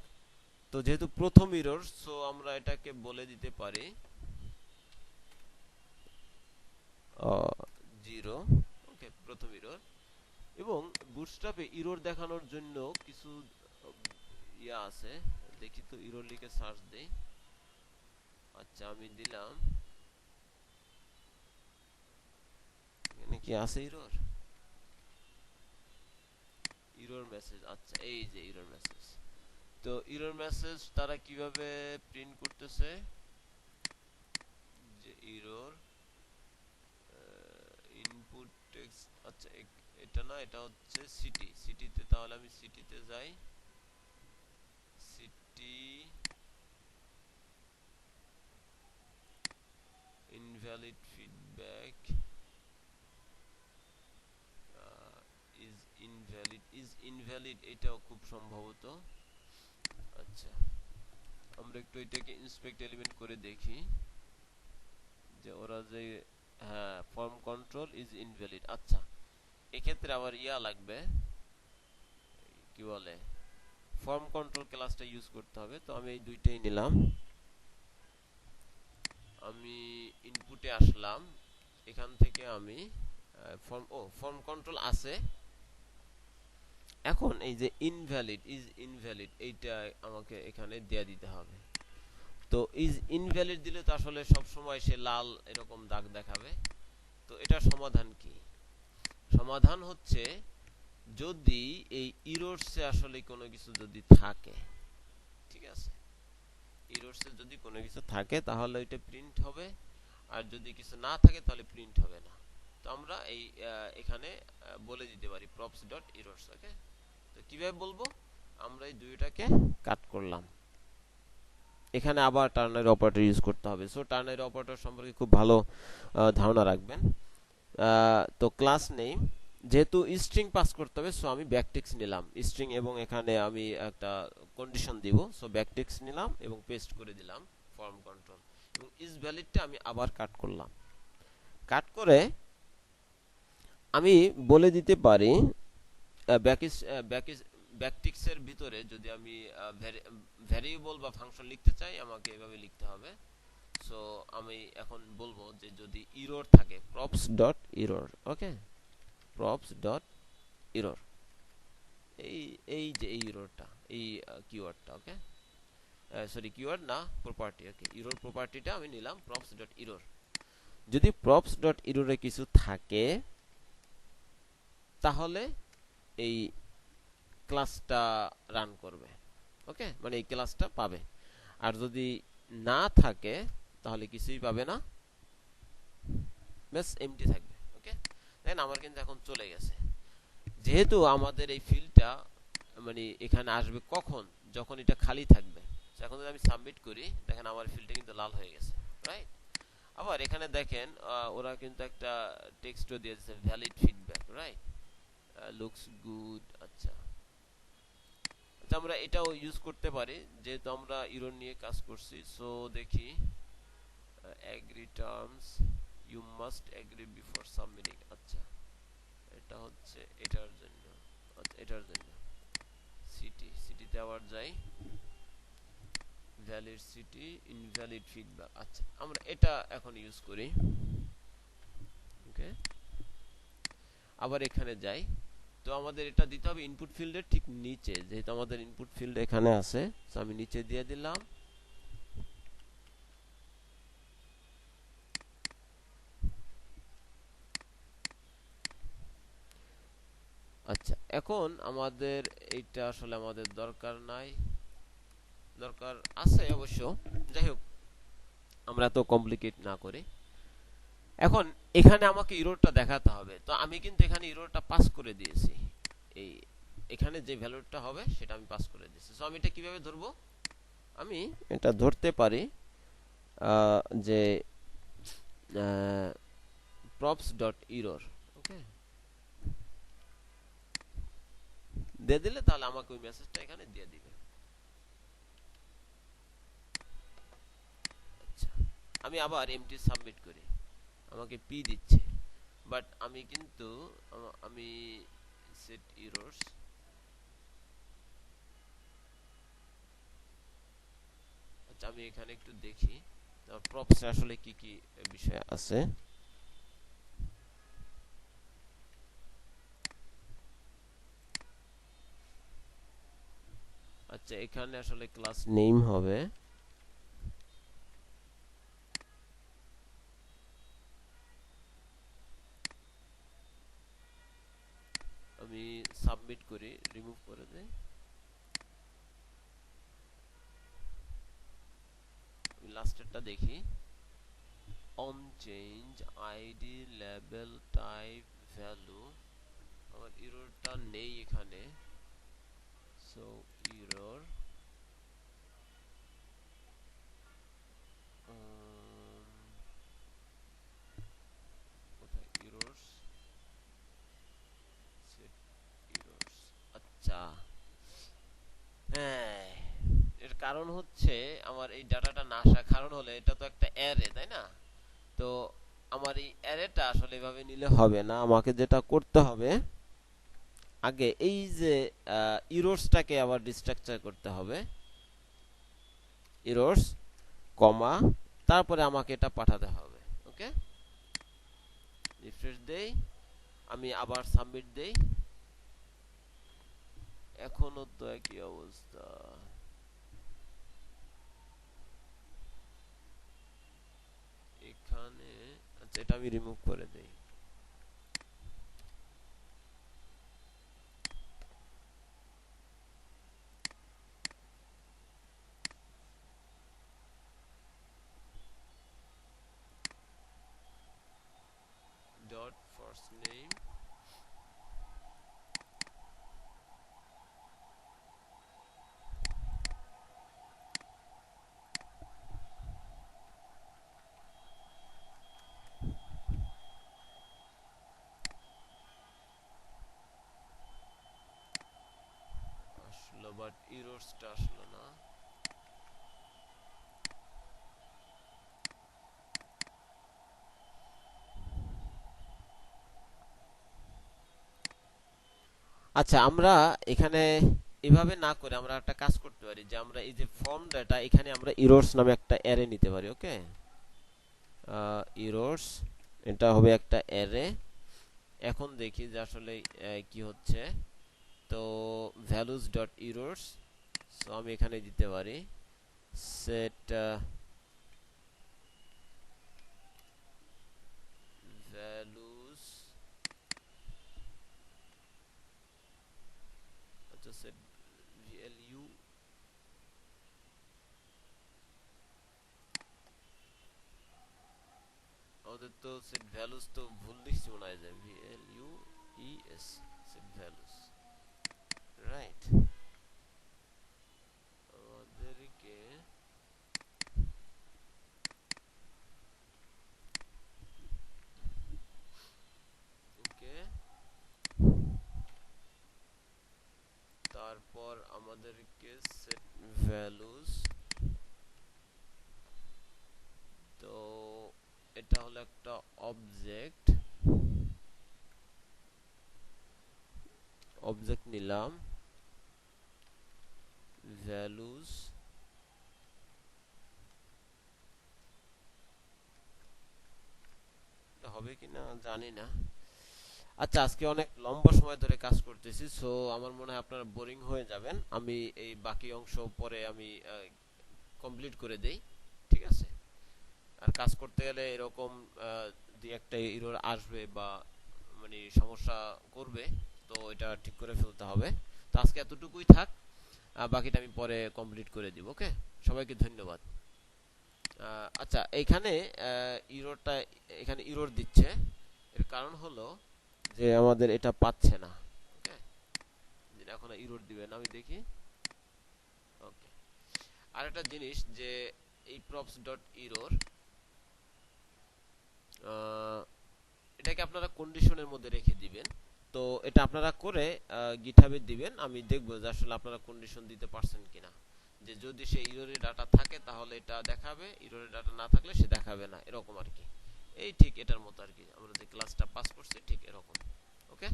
S1: তো যেহেতু প্রথম এরর, সো আমরা এটাকে বলে দিতে পারি 0। ওকে, প্রথম এরর। এবং বুটস্ট্র্যাপে এরর দেখানোর জন্য কিছু ইয়া আছে, দেখি তো এরর লিখে সার্চ দেই। আচ্ছা আমি দিলাম, এখানে কি আছে এরর, এরর মেসেজ। আচ্ছা এই যে এরর মেসেজ। তো এরর মেসেজ তারা কিভাবে প্রিন্ট করতেছে, যে এরর ইনপুট টেক্সট। আচ্ছা এটা না, এটা হচ্ছে সিটি। সিটিতে, তাহলে আমি সিটিতে যাই, city invalid feedback is invalid, এটাও খুব সম্ভবত। আচ্ছা আমরা একটু এটাকে ইন্সপেক্ট এলিমেন্ট করে দেখি যে ওরা যে, হ্যাঁ ফর্ম কন্ট্রোল ইজ ইনভ্যালিড। আচ্ছা এক্ষেত্রে আবার ইয়া লাগবে, কি বলে, ফর্ম কন্ট্রোল ক্লাসটা ইউজ করতে হবে। তো আমি এই দুইটাই নিলাম, আমি ইনপুটে আসলাম, এখান থেকে আমি ফর্ম কন্ট্রোল আছে। এখন এই যে ইনভ্যালিড ইজ ইনভ্যালিড, এইটা আমাকে এখানে দেয়া দিতে হবে। তো ইজ ইনভ্যালিড দিলে তো আসলে সব সময় সে লাল এরকম দাগ দেখাবে। তো এটা সমাধান কি, সমাধান হচ্ছে যদি এই ইররসে আসলে কোনো কিছু যদি থাকে, ঠিক আছে, ইররসে যদি কোনো কিছু থাকে তাহলে এটা প্রিন্ট হবে, আর যদি কিছু না থাকে তাহলে প্রিন্ট হবে না। তো আমরা এই এখানে বলে দিতে পারি props ডট errors। ওকে, তো কিভাবে বলবো, আমরা এই দুইটাকে কাট করলাম, এখানে আবার টার্নারি অপারেটর ইউজ করতে হবে। সো টার্নারি অপারেটর সম্পর্কে খুব ভালো ধারণা রাখবেন। তো ক্লাস নেম যেহেতু স্ট্রিং পাস করতে হবে, সো আমি ব্যাকটিক্স নিলাম স্ট্রিং, এবং এখানে আমি একটা কন্ডিশন দিব। সো ব্যাকটিক্স নিলাম এবং পেস্ট করে দিলাম ফর্ম কন্ট্রোল, এবং ইজ ভ্যালিডটা আমি আবার কাট করলাম। কাট করে আমি বলে দিতে পারি ব্যাকটিক্সের ভিতরে যদি আমি ভ্যারিয়েবল বা ফাংশন লিখতে চাই, আমাকে এভাবে লিখতে হবে। সো আমি এখন বলবো যে যদি এরর থাকে props ডট এরর। ওকে, props ডট এরর, এই এই যে এই এররটা, এই কিওয়ার্ডটা। ওকে, সরি কিওয়ার্ড না, প্রপার্টি। ওকে, এরর প্রপার্টিটা আমি নিলাম props ডট এরর। যদি props ডট এররে কিছু থাকে তাহলে এই ক্লাসটা রান করবে। ওকে, মানে এই ক্লাসটা পাবে। আর যদি না থাকে তাহলে কিছুই পাবে না, বাস এমটি থাকবে। ওকে, দেন আমার কিন্তু এখন চলে গেছে। যেহেতু আমাদের এই ফিল্ডটা মানে এখানে আসবে কখন, যখন এটা খালি থাকবে। এখন যদি আমি সাবমিট করি, দেখেন আমার ফিল্ডটা কিন্তু লাল হয়ে গেছে, রাইট। আবার এখানে দেখেন ওরা কিন্তু একটা টেক্সটও দিয়েছে, valid feedback, right, looks good. আচ্ছা, আমরা এটাও ইউজ করতে পারি যেহেতু আমরা এরর নিয়ে কাজ করছি। সো দেখি, agree terms, you must agree before submitting. আচ্ছা এটা হচ্ছে এটার জন্য। আচ্ছা এটার জন্য সিটিতে আবার যাই, ভ্যালিড সিটি ইনভ্যালিড ফিডব্যাক। আচ্ছা আমরা এটা এখন ইউজ করি। ওকে, আবার এখানে যাই, তো আমাদের এটা দিতে হবে ইনপুট ফিল্ডের ঠিক নিচে, যেহেতু আমাদের ইনপুট ফিল্ড এখানে আছে, তো আমি নিচে দিয়ে দিলাম। আচ্ছা, এখন আমাদের এইটা আসলে আমাদের দরকার নাই, দরকার আছে অবশ্য, যাই হোক আমরা তো কমপ্লিকেট না করি। এখন এখানে আমাকে ইরোরটা দেখাতে হবে, তো আমি কিন্তু এখানে ইরোরটা পাস করে দিয়েছি। এই এখানে যে ভ্যালুটা হবে সেটা আমি পাস করে দিয়েছি। সো আমি এটা কিভাবে ধরবো? আমি এটা ধরতে পারি যে প্রপস ডট ইরোর, ওকে, দিয়ে দিলে তাহলে আমাকে ওই মেসেজটা এখানে দিয়ে দিবে। আচ্ছা, আমি আবার এমটি সাবমিট করি, আমাকে পি দিচ্ছে, বাট আমি কিন্তু আমি সেট ইরোরস, আচ্ছা আমি এখানে একটু দেখি প্রপস আসলে কি কি বিষয় আছে। আচ্ছা, এখানে আসলে ক্লাস নেম হবে, আমি সাবমিট করি, রিমুভ করে দেই। আমি লাস্টেরটা দেখি, on change ID label type value, আমার ইররটা নেই এখানে। সো ইরর কোথায়, ইররস, সেট ইররস। আচ্ছা, হ্যাঁ, এর কারণ হচ্ছে আমার এই ডাটাটা না আসার কারণ হলো এটা তো একটা অ্যারে, তাই না? তো আমার এই অ্যারেটা আসলে এভাবে নিলে হবে না, আমাকে যেটা করতে হবে আগে এই যে ইরোর্সটাকে আবার রিস্ট্রাকচার করতে হবে, ইরোর্স কমা, তারপরে আমাকে এটা পাঠাতে হবে। ওকে, রিফ্রেশ দেই, আমি আবার সাবমিট দেই, এখনো তো একই অবস্থা। এখানে আচ্ছা, এটা আমি রিমুভ করে দেই। ডট ফার্স্ট নেম, আসলো বাট ইরোর্সটা আসলো না। আচ্ছা, আমরা এখানে এভাবে না করে আমরা একটা কাজ করতে পারি, যে আমরা এই যে ফর্ম ডাটা, এখানে আমরা ইরোর্স নামে একটা অ্যারে নিতে পারি। ওকে, ইরোর্স, এটা হবে একটা অ্যারে। এখন দেখি যে আসলে কি হচ্ছে। তো ভ্যালুস ডট ইরোর্স, সো আমি এখানে দিতে পারি সেট ভ্যালুস, আচ্ছা সেট ভ্যালু, আমাদের তো সেট ভ্যালুস তো ভুল লিখছি মনে হয়, যে values, set values, right. আমাদেরকে ওকে, তারপর আমাদেরকে সেট ভ্যালুস, তো এটা হলো একটা অবজেক্ট, অবজেক্ট নিলাম, ভ্যালুস, হবে কিনা জানি না। আচ্ছা, আজকে অনেক লম্বা সময় ধরে কাজ করতেছি, সো আমার মনে হয় আপনারা বোরিং হয়ে যাবেন। আমি এই বাকি অংশ পরে আমি কমপ্লিট করে দেই, ঠিক আছে? আর কাজ করতে গেলে এরকম দুই একটা এরর আসবে বা মানে সমস্যা করবে, তো এটা ঠিক করে ফেলতে হবে। তো আজকে এতটুকুই থাক, বাকিটা আমি পরে কমপ্লিট করে দিব। ওকে, সবাইকে ধন্যবাদ। আচ্ছা, এইখানে ইরোরটা, এখানে ইরোর দিচ্ছে, এর কারণ হলো যে আমাদের এটা পাচ্ছে না। ওকে, এখন ইরোর দিবে না, আমি দেখি। ওকে, আরেকটা জিনিস যে এই প্রপস ডট ইরোর, এটাকে আপনারা কন্ডিশনের মধ্যে রেখে দিবেন। তো এটা আপনারা করে গিটহাবে দিবেন, আমি দেখবো যে আসলে আপনারা কন্ডিশন দিতে পারছেন কিনা। যে যদি সে ইরোরের ডাটা থাকে তাহলে এটা দেখাবে, ইরোরের ডাটা না থাকলে সে দেখাবে না, এরকম আর কি। এই ঠিক এটার মতো আর কি, আমরা যে ক্লাসটা পাস করছি ঠিক এরকম। ওকে।